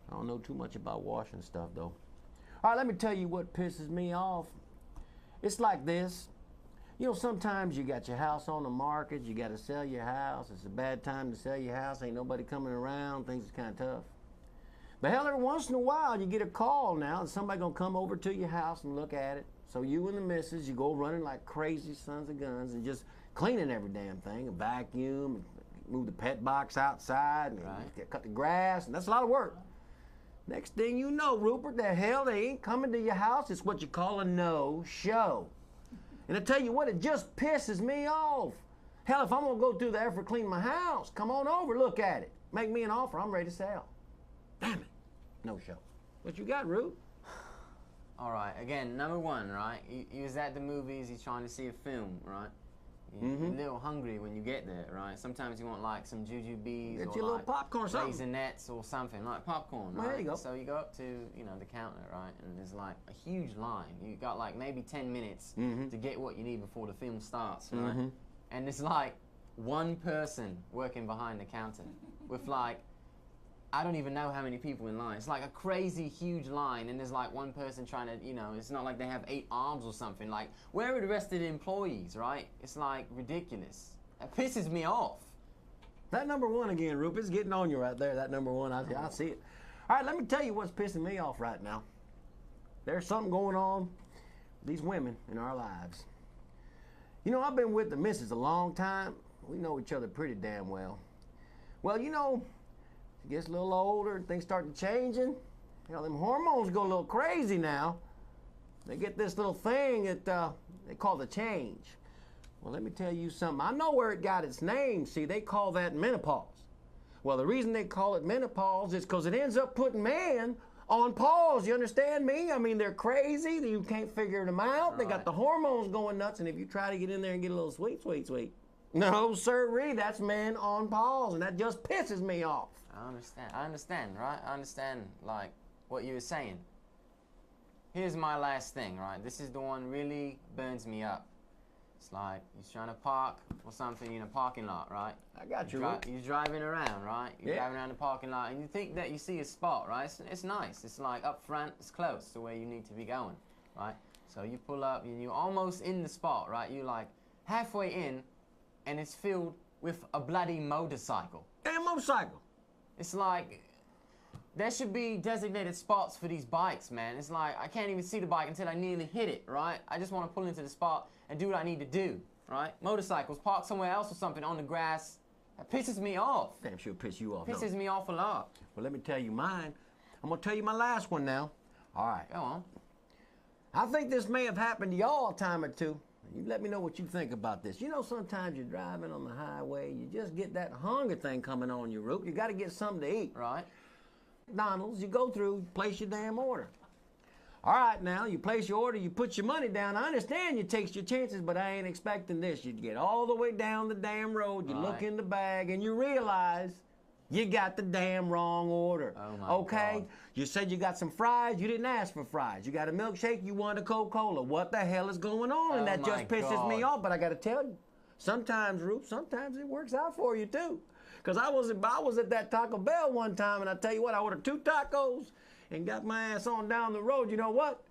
don't know too much about washing stuff, though. All right, let me tell you what pisses me off. It's like this. You know, sometimes you got your house on the market, you got to sell your house. It's a bad time to sell your house. Ain't nobody coming around. Things is kind of tough. But hell, every once in a while, you get a call now, and somebody going to come over to your house and look at it. So you and the missus, you go running like crazy sons of guns and just cleaning every damn thing, and vacuum, and move the pet box outside, and cut the grass, and that's a lot of work. Next thing you know, Rupert, the hell, they ain't coming to your house. It's what you call a no-show. And I tell you what, it just pisses me off. Hell, if I'm gonna go through the effort clean my house, come on over, look at it. Make me an offer, I'm ready to sell. Damn it, no show. What you got, Rube? All right, again, number one, right? You was at the movies, you're trying to see a film, right? You're a little hungry when you get there, right? Sometimes you want like some jujubes Get or you a little like popcorn or something. Raisinets or something, like popcorn, Well, right? there you go. So you go up to, you know, the counter, right? And there's like a huge line. You got like maybe 10 minutes to get what you need before the film starts, right? And there's like one person working behind the counter with like, I don't even know how many people in line. It's like a crazy huge line, and there's like one person trying to, you know, it's not like they have 8 arms or something. Like, where are the rest of the employees, right? It's like ridiculous. That pisses me off. That number one again, Rube, it's getting on you right there, that number one. I see it. All right, let me tell you what's pissing me off right now. There's something going on with these women in our lives. You know, I've been with the missus a long time. We know each other pretty damn well. Well, you know, she gets a little older and things start changing. You know, them hormones go a little crazy now. They get this little thing that they call the change. Well, let me tell you something. I know where it got its name. See, they call that menopause. Well, the reason they call it menopause is because it ends up putting man on pause. You understand me? I mean, they're crazy. You can't figure them out. They got the hormones going nuts, and if you try to get in there and get a little sweet, No, sirree, that's man on pause, and that just pisses me off. I understand, right? I understand, like, what you were saying. Here's my last thing, right? This is the one really burns me up. It's like you're trying to park or something in a parking lot, right? I got you. You're driving around, right? You're Yeah. driving around the parking lot, and you think that you see a spot, right? It's nice. It's like up front. It's close to where you need to be going, right? So you pull up, and you're almost in the spot, right? You're like halfway in, and it's filled with a bloody motorcycle. Damn motorcycle. It's like there should be designated spots for these bikes, man. It's like I can't even see the bike until I nearly hit it, right? I just want to pull into the spot and do what I need to do, right? Motorcycles, park somewhere else or something on the grass. That pisses me off. Damn sure piss you off. Pisses me off a lot. Well, let me tell you mine. I'm gonna tell you my last one now. All right. Go on. I think this may have happened to y'all a time or two. You let me know what you think about this. You know, sometimes you're driving on the highway, you just get that hunger thing coming on you, Roop. You got to get something to eat. Right. McDonald's, you go through, place your damn order. All right, now, you place your order, you put your money down. I understand you take your chances, but I ain't expecting this. You get all the way down the damn road, you look in the bag, and you realize you got the damn wrong order. Oh, my okay? God. You said you got some fries, you didn't ask for fries. You got a milkshake, you wanted a Coca-Cola. What the hell is going on? And Oh, that just my pisses me God. off, but I got to tell you, sometimes, Roop, sometimes it works out for you, too. Because I was at that Taco Bell one time, and I tell you what, I ordered 2 tacos and got my ass on down the road. You know what?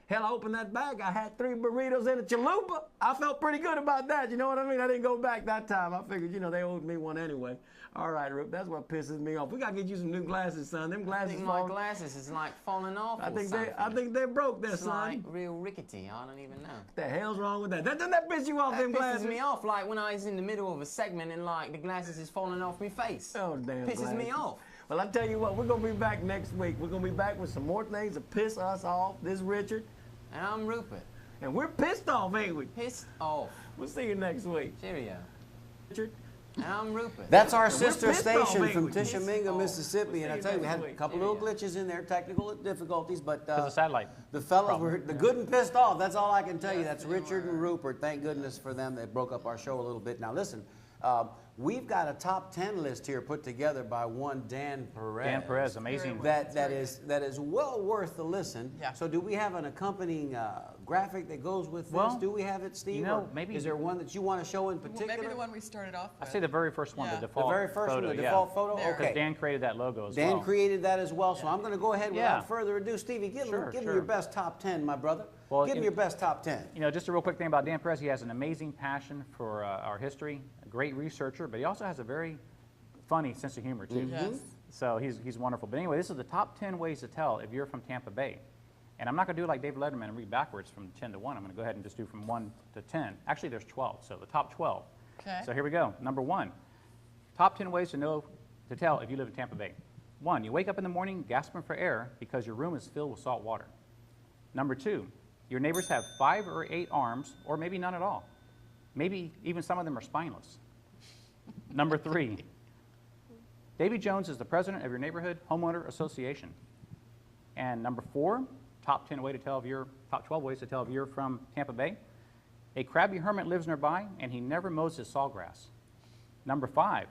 Hell, I opened that bag. I had 3 burritos and a chalupa. I felt pretty good about that. You know what I mean? I didn't go back that time. I figured, you know, they owed me one anyway. All right, Rip, that's what pisses me off. We got to get you some new glasses, son. Them I glasses think my glasses is like falling off I or think something. they broke there, It's son. like real rickety. I don't even know. What the hell's wrong with that? Doesn't that piss you off, That them pisses glasses? me off, like when I was in the middle of a segment and like the glasses is falling off my face. Oh, damn Pisses me glasses. off. Well, I tell you what, we're going to be back next week. We're going to be back with some more things to piss us off. This is Richard. And I'm Rupert. And we're pissed off, ain't we? Pissed off. We'll see you next week. Cheerio. Richard. And I'm Rupert. That's our We're sister pissed off, station ain't from we? Tishomingo, Mississippi, and I see you tell you, we next had a week. couple little glitches in there, technical difficulties, but Because of satellite. the fellas problem. were the good and pissed off. That's all I can tell you. That's Richard and Rupert. Thank goodness for them. They broke up our show a little bit. Now listen, we've got a top 10 list here put together by one Dan Perez. Dan Perez, amazing. That is well worth the listen. Yeah. So do we have an accompanying graphic that goes with this? Well, Do we have it, Steve? you know, Or maybe- is there one that you want to show in Well, particular? maybe the one we started off I with. say the very first one, Yeah. the The default very first photo, one, the yeah. default photo? There. Okay. Because Dan created that logo as Dan well. created that as well, so I'm going to go ahead Yeah. without further ado. Stevie, give Sure, me sure. your best top 10, my brother. Well, give me in- your best top 10. You know, just a real quick thing about Dan Perez, he has an amazing passion for our history, a great researcher, but he also has a very funny sense of humor, too. Yes. So he's wonderful. But anyway, this is the top 10 ways to tell if you're from Tampa Bay. And I'm not going to do it like David Letterman and read backwards from 10 to 1. I'm going to go ahead and just do from 1 to 10. Actually, there's 12, so the top 12. Okay. So here we go. Number 1, top 10 ways to tell if you live in Tampa Bay. 1, you wake up in the morning gasping for air because your room is filled with salt water. Number 2, your neighbors have 5 or 8 arms, or maybe none at all. Maybe even some of them are spineless. Number 3, Davy Jones is the president of your neighborhood homeowner association. And number 4, top 12 ways to tell if you're from Tampa Bay. A crabby hermit lives nearby, and he never mows his sawgrass. Number 5,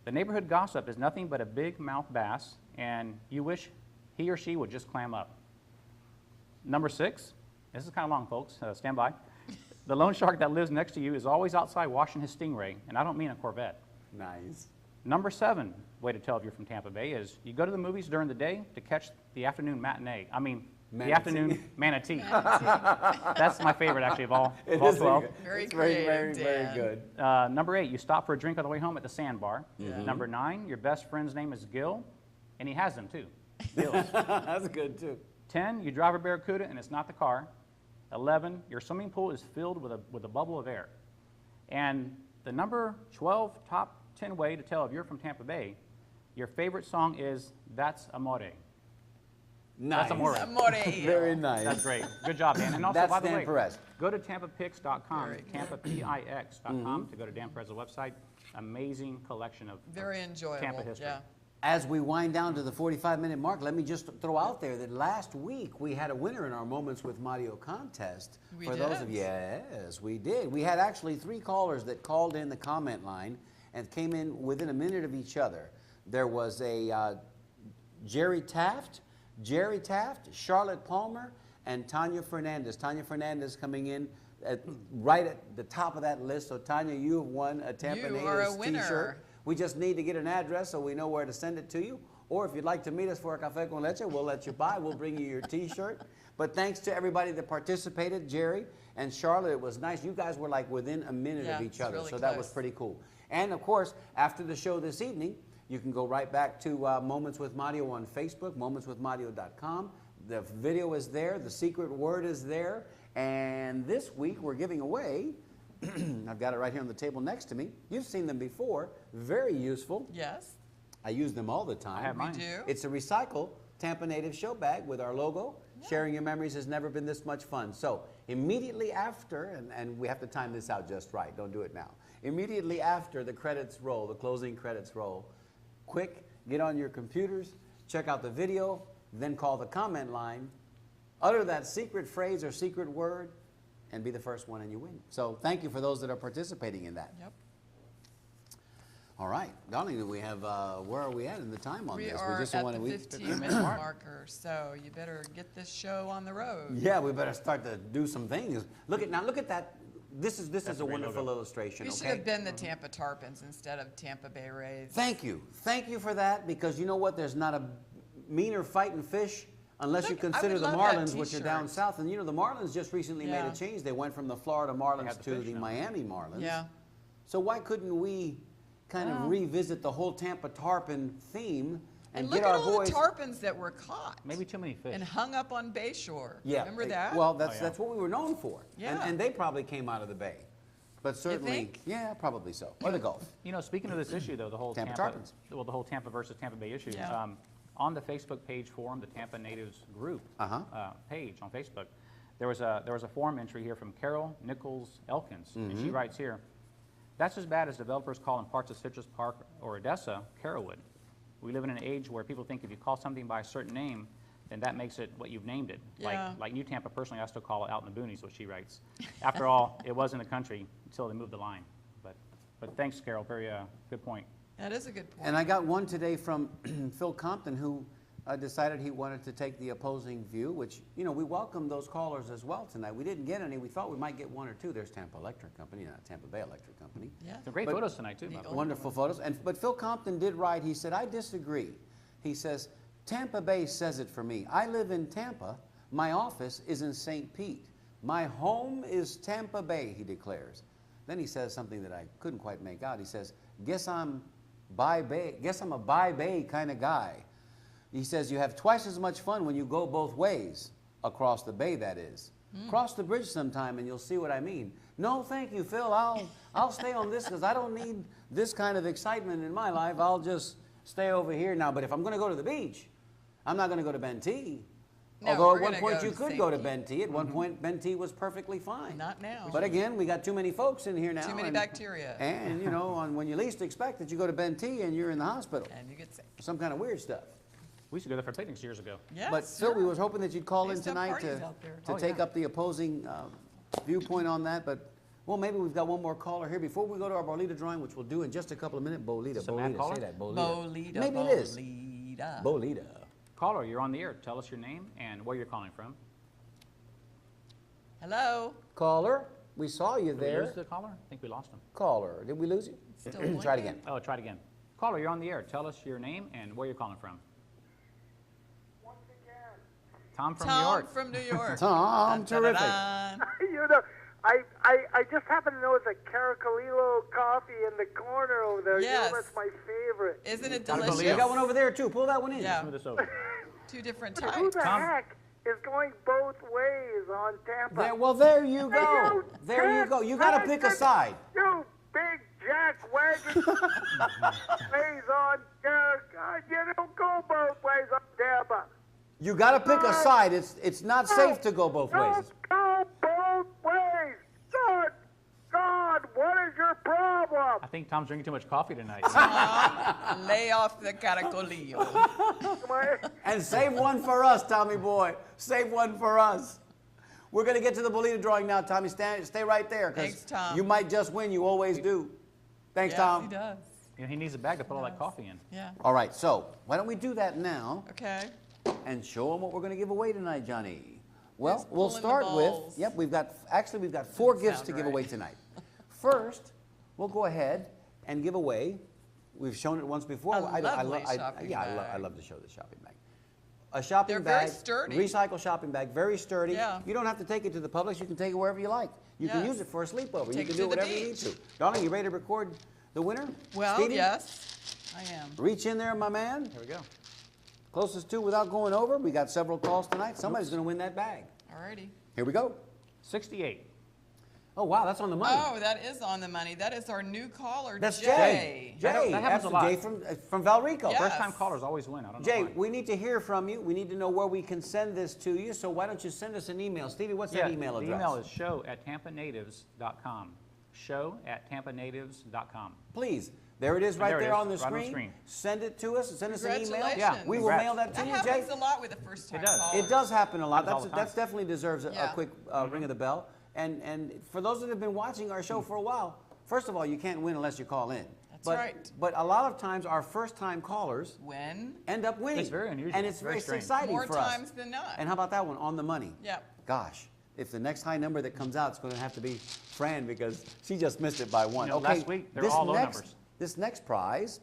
the neighborhood gossip is nothing but a big mouth bass, and you wish he or she would just clam up. Number 6, this is kind of long, folks, stand by. The loan shark that lives next to you is always outside washing his stingray, and I don't mean a Corvette. Nice. Number 7 way to tell if you're from Tampa Bay is you go to the movies during the day to catch the afternoon matinee. I mean, Manatee. the afternoon manatee. That's my favorite, actually, of all It 12. is Very it's very, creative, very Dan. good. Number 8, you stop for a drink on the way home at the Sandbar. Mm-hmm. Number 9, your best friend's name is Gil, and he has them too. Gills. That's good, too. 10, you drive a Barracuda and it's not the car. 11, your swimming pool is filled with a bubble of air. And the number 12 top 10 way to tell if you're from Tampa Bay, your favorite song is That's Amore. Nice. That's Amore. Amore. Very nice. That's great. Good job, Dan. And also, That's by the Dan way, Perez. go to tampapix.com, Very good. tampapix.com to go to Dan Perez's website. Amazing collection of Very enjoyable. Tampa history. Yeah. As we wind down to the 45-minute mark, let me just throw out there that last week we had a winner in our Moments with Mario contest. We For did? those of yes, we did. We had actually 3 callers that called in the comment line and came in within a minute of each other. There was a Jerry Taft, Charlotte Palmer, and Tanya Fernandez. Tanya Fernandez coming in right at the top of that list. So Tanya, you have won a Tampa You are a Natives winner. t-shirt. We just need to get an address so we know where to send it to you. Or if you'd like to meet us for a café con leche, we'll let you buy. We'll bring you your t-shirt. But thanks to everybody that participated, Jerry and Charlotte. It was nice. You guys were like within a minute of each other. really So that was close. pretty cool. And of course, after the show this evening, you can go right back to Moments with Mario on Facebook, momentswithmario.com. The video is there. The secret word is there. And this week we're giving away, I've got it right here on the table next to me. You've seen them before. Very useful. Yes. I use them all the time. I have mine. We do. It's a recycle Tampa Native show bag with our logo. Sharing your memories has never been this much fun. So immediately after, and we have to time this out just right, don't do it now. Immediately after the credits roll, the closing credits roll, quick, get on your computers, check out the video, then call the comment line, utter that secret phrase or secret word, and be the first one and you win. So thank you for those that are participating in that. Yep. All right, darling, do we have, where are we at in the time on We this? are just at wanna- the 15-minute marker, so you better get this show on the road. Yeah, we better start to do some things. Look at that. This is That's a a great wonderful logo. illustration. We should Okay. have been the Tampa Tarpons instead of Tampa Bay Rays. Thank you for that. Because you know what? There's not a meaner fighting fish unless you Look, I consider would the love that Marlins, which are down t-shirt. south. And you know the Marlins just recently made Yeah. a change. They went from the Florida Marlins have the to fish the now. Miami Marlins. Yeah. So why couldn't we kind of revisit the whole Tampa Tarpon theme and look get at our all boys? the tarpons that were caught Maybe too many fish. and hung up on Bayshore. Yeah. Remember that? Well, Oh, yeah. that's what we were known for. Yeah. And they probably came out of the Bay. But certainly, think? yeah, probably so. Or the Gulf. You know, speaking of this issue, though, the whole Tampa Tampa, Tarpons. well, the whole Tampa versus Tampa Bay issue. Yeah. On the Facebook page forum, the Tampa Natives group Uh-huh. page on Facebook, there was a forum entry here from Carol Nichols Elkins, and she writes here, "That's as bad as developers calling parts of Citrus Park or Odessa Carolwood. We live in an age where people think if you call something by a certain name, then that makes it what you've named it. Yeah. Like New Tampa, personally, I still call it out in the boonies," what she writes. After all, it was in the country until they moved the line. But thanks, Carol. Very good point. That is a good point. And I got one today from Phil Compton, who decided he wanted to take the opposing view, which, you know, we welcome those callers as well tonight. We didn't get any. We thought we might get one or two. There's Tampa Electric Company, not Tampa Bay Electric Company. Yeah. Some great But- photos tonight, too. by the way. Wonderful photos. But Phil Compton did write, he said, "I disagree." He says, "Tampa Bay says it for me. I live in Tampa. My office is in St. Pete. My home is Tampa Bay," he declares. Then he says something that I couldn't quite make out. He says, guess I'm a by Bay kind of guy. He says, "You have twice as much fun when you go both ways, across the bay, that is. Cross the bridge sometime and you'll see what I mean." No, thank you, Phil. I'll stay on this because I don't need this kind of excitement in my life. I'll just stay over here now. But if I'm going to go to the beach, I'm not going to go to Bentee. No, Although we're at one gonna point go you to could St. go to Pete. Bentee. At one point, Bentee was perfectly fine. Not now. But again, we got too many folks in here now. Too many bacteria. And, you know, when you least expect it, you go to Bentee and you're in the hospital. And you get sick. Some kind of weird stuff. We used to go there for picnics years ago. Yes, But Phil, we was hoping that you'd call They in used to have tonight parties to out there. Oh, take yeah. up the opposing viewpoint on that. But, well, maybe we've got one more caller here. Before we go to our Bolita drawing, which we'll do in just a couple of minutes. Bolita, this a mad Bolita, caller? say that, Bolita. Bolita, Maybe it is. Bolita. Bolita. Caller, you're on the air. Tell us your name and where you're calling from. Hello. Caller, we saw you Did we there. lose the caller? I think we lost him. Caller, did we lose you? Still Try it blinking? again. Oh, try it again. Caller, you're on the air. Tell us your name and where you're calling from. Tom from New Tom York. from New York. Tom, Dun, terrific. dun, dun. You know, I just happen to know it's a Caracolillo coffee in the corner over there. You Yes. know, that's my favorite. Isn't it Gotta delicious? believe We got one over there, too. Pull that one in. Yeah. Move this over. Two different But who types. the Tom. heck is going both ways on Tampa? There you Hey, go. you There you go. You got to pick a side. You big jack wagon ways on Tampa. You don't go both ways on Tampa. You got to pick a side. It's not safe to go both ways. Don't go both ways. God, what is your problem? I think Tom's drinking too much coffee tonight. Lay off the caracolillo. And save one for us, Tommy boy. Save one for us. We're going to get to the bolita drawing now, Tommy. Stay right there. Thanks, Tom. You might just win. You always do. Thanks, Yes, Tom. he does. Yeah, he needs a bag to put all that coffee in. Yeah. All right, so why don't we do that now Okay. and show them what we're going to give away tonight, Johnny? Well, Who's we'll pulling the start with, balls? yep, we've got 4 gifts sound to give right. away tonight. First, we'll go ahead and give away, we've shown it once before. A lovely shopping I bag. love to show the shopping bag. A shopping They're bag, very sturdy. recycled shopping bag, very sturdy. Yeah. You don't have to take it to the Publix. You can take it wherever you like. You can Yes. use it for a sleepover. Take you it can to do the whatever you need beach. to. Darling, you ready to record the winner? Well, Stevie? yes, I am. Reach in there, my man. Here we go. Closest to without going over. We got several calls tonight. Somebody's going to win that bag. Alrighty. Here we go. 68. Oh, wow, that's on the money. Oh, that is on the money. That is our new caller, That's Jay. Jay. That happens a lot. Jay from Valrico. Yeah. First time callers always win. I don't know Jay, why. we need to hear from you. We need to know where we can send this to you. So why don't you send us an email? Stevie, what's that email address? The email is show@tampanatives.com. Show@tampanatives.com. Please. There it is right There it there is, on the right on the screen. screen. Send it to us. Send us an email. Congratulations. Yeah, We will congrats. mail that to That you, Jay. happens a lot with the first time It does. callers. It does happen a lot. Happens all the That's time. definitely deserves a Yeah. quick ring of the bell. And for those that have been watching our show for a while, first of all, you can't win unless you call in. That's but, right. But a lot of times, our first-time callers When? end up winning. It's very unusual. And it's Very very strange. exciting More for us. times than not. And how about that one, on the money? Yep. Gosh, if the next high number that comes out is going to have to be Fran because she just missed it by one. You know, last week, they were all low numbers. This next prize,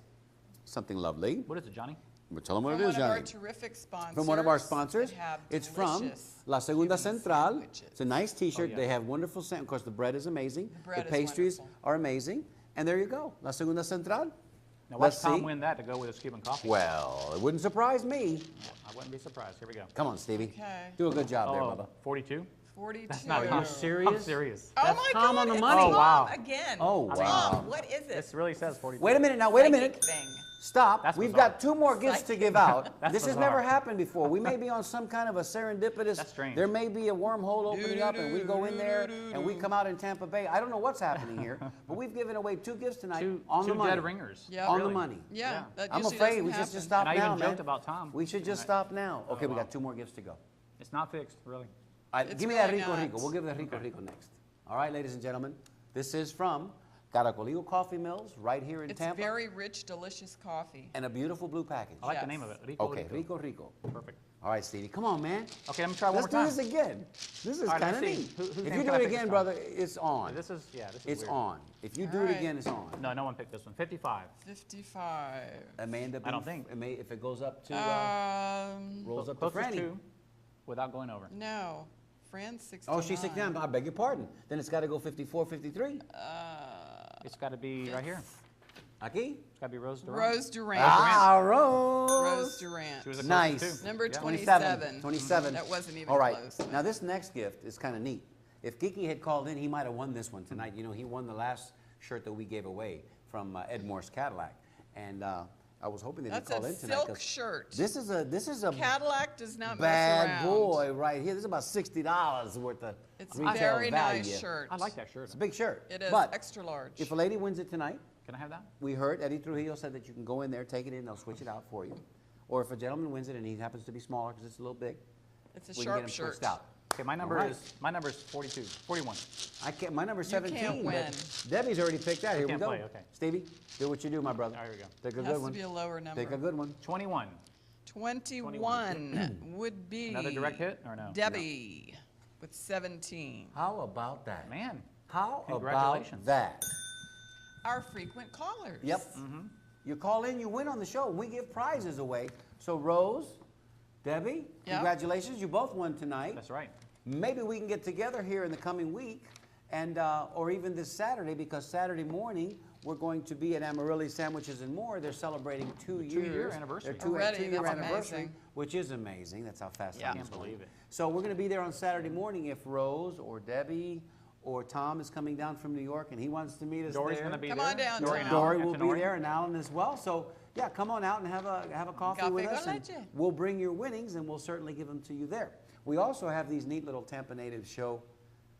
something lovely. What is it, Johnny? We'll tell them what From it is, one of our Johnny. terrific sponsors. From one of our sponsors. that have It's from delicious La Segunda Cuban Central. sandwiches. It's a nice T-shirt. yeah. They have wonderful, of course, the bread is amazing. The bread is pastries wonderful. are amazing. And there you go, La Segunda Central. Now Let's watch Tom see. win that to go with his Cuban coffee. Well, it wouldn't surprise me. I wouldn't be surprised. Here we go. Come on, Stevie. Okay. Do a good job there, Oh, Bubba. 42? 42. That's not Are you good. serious? I'm serious. Oh That's my Tom God, on the it's money. Oh, Tom wow. again. Oh, Tom, wow. what is it? This really says 42. Wait a minute now, wait a Psychic minute. thing. Stop. That's We've bizarre. got 2 more gifts to give out. That's This has bizarre. never happened before. We may be on some kind of a serendipitous. That's strange. There may be a wormhole opening up, and we go in there, and we come out in Tampa Bay. I don't know what's happening here, but we've given away 2 gifts tonight Two on the money. dead ringers. Yeah. On Really? the money. Yeah, that I'm usually afraid doesn't we should happen. just stop And I now, even man. joked about Tom. We should just stop now. Okay, we got 2 more gifts to go. It's not fixed, really. All right, It's give me that really Rico not. Rico. We'll give the Rico Rico next. All right, ladies and gentlemen, this is from Caracolillo Coffee Mills right here in It's Tampa. very rich, delicious coffee. And a beautiful blue package. I like the Yes. name of it. Rico Okay, Rico. Rico Rico. Perfect. All right, Stevie, come on, man. Okay, let me try one Let's more do time. this again. This is All right, kind of let's see. neat. Whose If name you can do I it pick again, this brother, it's on. This is It's weird. on. If you do All it right. again, it's on. No one picked this one. 55. 55. Amanda, I don't think. if it goes up to, rolls up to Closest Franny. to, without going over. No. Fran's 69. Oh, she's 69. I beg your pardon. Then it's got to go 54, 53. It's got to be right here. Aquí? It's got to be Rose Durant. Rose Durant. Ah, Rose. Rose Durant. She was the Nice. closest too. Number Yeah. 27. 27. That wasn't even All right. close. Now, this next gift is kind of neat. If Kiki had called in, he might have won this one tonight. You know, he won the last shirt that we gave away from Ed Morse Cadillac. And I was hoping that That's he'd call a in tonight. silk 'cause shirt. This is a Cadillac does not bad mess around. boy right here. This is about $60 worth of It's retail a very value. nice shirt. I like that shirt. It's a big shirt. It is But extra large. if a lady wins it tonight, Can I have that? we heard Eddie Trujillo said that you can go in there, take it in, they'll switch it out for you. Or if a gentleman wins it and he happens to be smaller because it's a little big, It's a we can get sharp him shirt. switched out. Okay, my number All right. is 42, 41. My number's You can't 17. win. but Debbie's already picked that. Here we can't go. play, okay. Stevie, do what you do, my brother. All right, here we go. Take a It good has one. to be a lower number. Take a good one. 21. 21 would be Another direct hit or no? Debbie with 17. How about that? Man. How about Congratulations. that? Our frequent callers. Yep. You call in, you win on the show. We give prizes away. So Rose, Debbie, Yep. congratulations. You both won tonight. That's right. Maybe we can get together here in the coming week, and or even this Saturday, because Saturday morning we're going to be at Amarilli's Sandwiches and More. They're celebrating 2 years. two-year anniversary. Their Already, 2-year that's anniversary, amazing. which is amazing. That's how fast Yeah. time is Can't going. believe it. So we're going to be there on Saturday morning. If Rose or Debbie or Tom is coming down from New York and he wants to meet us Dory's there. going to be Come there. on down, Dory, Tom. and Dory Alan, will be Antonori. there, and Alan as well. So yeah, come on out and have a coffee Café with us. con And leche. we'll bring your winnings, and we'll certainly give them to you there. We also have these neat little Tampa Natives show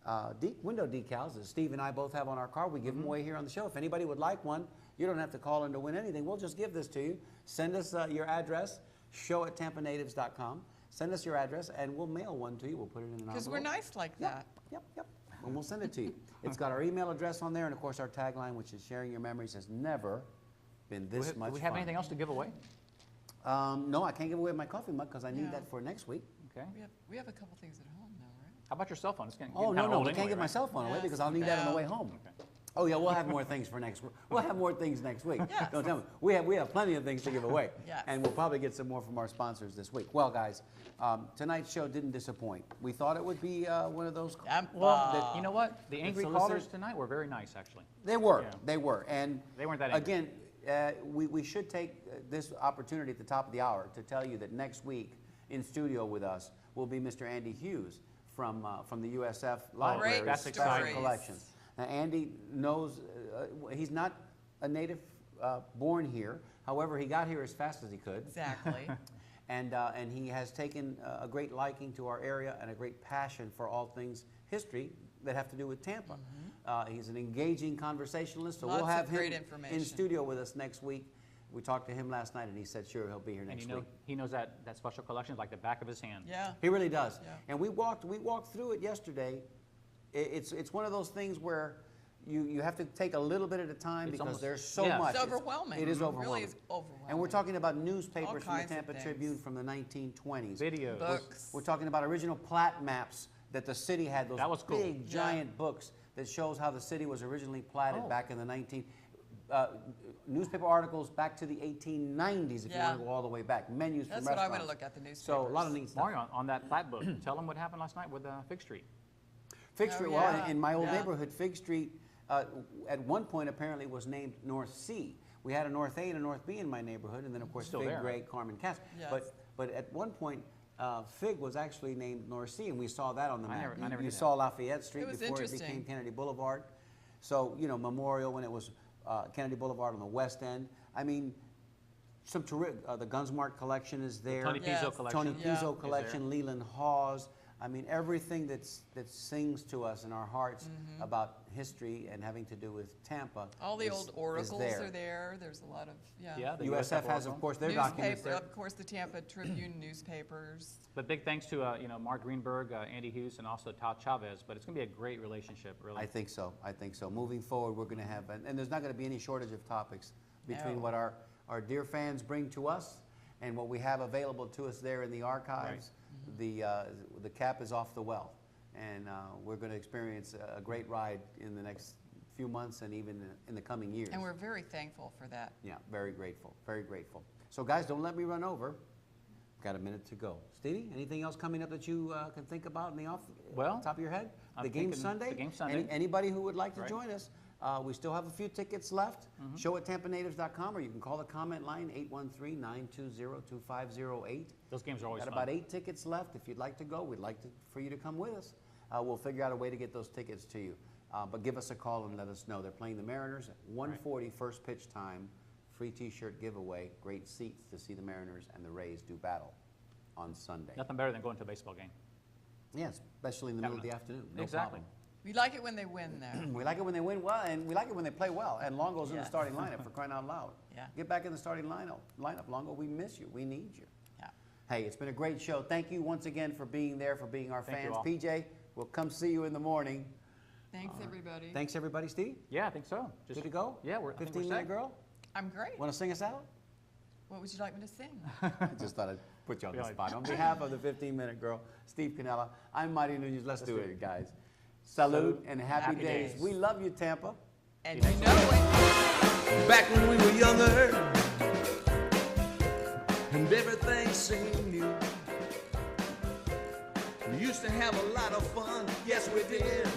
window decals that Steve and I both have on our car. We give them away here on the show. If anybody would like one, you don't have to call in to win anything. We'll just give this to you. Send us your address, show@tampanatives.com. Send us your address, and we'll mail one to you. We'll put it in an envelope. Because we're nice like that. Yep. And we'll send it to you. It's got our email address on there, and of course our tagline, which is sharing your memories has never been this much fun. Do we have anything else to give away? No, I can't give away my coffee mug because I need that for next week. Okay. We have a couple things at home now, right? How about your cell phone? It's getting Oh, kinda no, old we can't anyway, give my right? cell phone away Yes, because I'll need that on the way no. home. Oh yeah, we'll have more things for next week. We'll have more things next week. Yes. Don't tell me. We have plenty of things to give away. Yes. And we'll probably get some more from our sponsors this week. Well, guys, tonight's show didn't disappoint. We thought it would be one of those. Well, you know what? The angry solicited- callers tonight were very nice, actually. They were. Yeah. They were. And They weren't that angry. again, we should take this opportunity at the top of the hour to tell you that next week in studio with us will be Mr. Andy Hughes from the USF Library Great That's Special exciting. Collection. Now, Andy knows he's not a native born here. However, he got here as fast as he could. Exactly. And he has taken a great liking to our area and a great passion for all things history that have to do with Tampa. He's an engaging conversationalist, so we'll Lots have of great him information. in studio with us next week. We talked to him last night, and he said, sure, he'll be here And next you know, week. he knows that special collection is like the back of his hand. Yeah. He really does. Yeah. And we walked through it yesterday. It's one of those things where you have to take a little bit at a time It's because almost- there's so yeah. much. It's overwhelming. It is It overwhelming. really is overwhelming. And we're talking about newspapers from the kinds of Tampa things. Tribune from the 1920s. Videos. Books. We're talking about original plat maps that the city had, those That was cool. big, giant books that shows how the city was originally platted Oh. back in the newspaper articles back to the 1890s, if you Yeah. want to go all the way back. Menus That's from what I restaurants. want to look at, the newspapers. So a lot of neat stuff. Mario, on that plat book, tell them what happened last night with Fig Street. Fig Oh, Street, yeah. well, in my old Yeah. neighborhood, Fig Street at one point apparently was named North C. We had a North A and a North B in my neighborhood, and then of course Still Fig, there, Gray, right? Carmen, Cass. Yes. But at one point, Fig was actually named North C, and we saw that on the I map. never You did saw Lafayette Street It was before it interesting. became Kennedy Boulevard. So, you know, Memorial when it was Kennedy Boulevard on the west end. I mean, some terrific, the Gunsmark collection is there. Tony Yes. Pizzo collection. Tony Yeah. Pizzo Is collection, Leland Hawes. I mean, everything that sings to us in our hearts about history and having to do with Tampa. All the is- old is oracles are there. There's a lot of, Yeah, the USF has, of Oracle. course, their documents Newspaper, there. of course, the Tampa Tribune newspapers. But big thanks to Mark Greenberg, Andy Hughes, and also Todd Chavez. But it's going to be a great relationship, really. I think so. I think so. Moving forward, we're going to have, and there's not going to be any shortage of topics between No. what our dear fans bring to us and what we have available to us there in the archives. The cap is off the well, and we're going to experience a great ride in the next few months and even in the coming years. And we're very thankful for that. Yeah, very grateful, very grateful. So guys, don't let me run over. Got a minute to go. Stevie, anything else coming up that you can think about in the top of your head? I'm The game thinking Sunday? the game Sunday. Anybody who would like to Right. join us, we still have a few tickets left. Show at tampanatives.com, or you can call the comment line 813-920-2508. Those games are always Got fun. about 8 tickets left. If you'd like to go, we'd like for you to come with us. We'll figure out a way to get those tickets to you. But give us a call and let us know. They're playing the Mariners at 1:40 first pitch time. Free T-shirt giveaway. Great seats to see the Mariners and the Rays do battle on Sunday. Nothing better than going to a baseball game. Yes, especially in the middle of the afternoon. No Exactly. problem. We like it when they win, though. We like it when they win well, and we like it when they play well. And Longo's in the Yes. starting lineup, for crying out loud. Yeah. Get back in the starting lineup, Longo. We miss you. We need you. Yeah. Hey, it's been a great show. Thank you once again for being there, for being our Thank you fans. all. PJ, we'll come see you in the morning. Thanks, everybody. Thanks, everybody. Steve, Yeah, I think so. good to go? Yeah, I think we're 15-minute set. girl. I'm great. Want to sing us out? What would you like me to sing? I just thought I'd put you on the Yeah. spot. On behalf of the 15-minute girl, Steve Canella, I'm Marty Nunez. Let's do it, guys. Salute and happy Happy days. days. We love you, Tampa. And you know it. Back when we were younger and everything seemed new, we used to have a lot of fun, yes we did,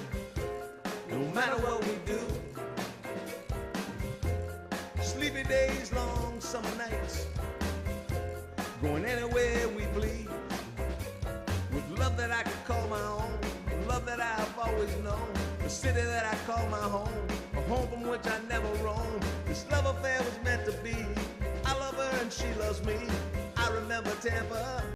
no matter what we do. Sleepy days, long summer nights, going anywhere we please, with love that I could call my own, love that I've always known, the city that I call my home, a home from which I never roam. This love affair was meant to be. I love her and she loves me. I remember Tampa.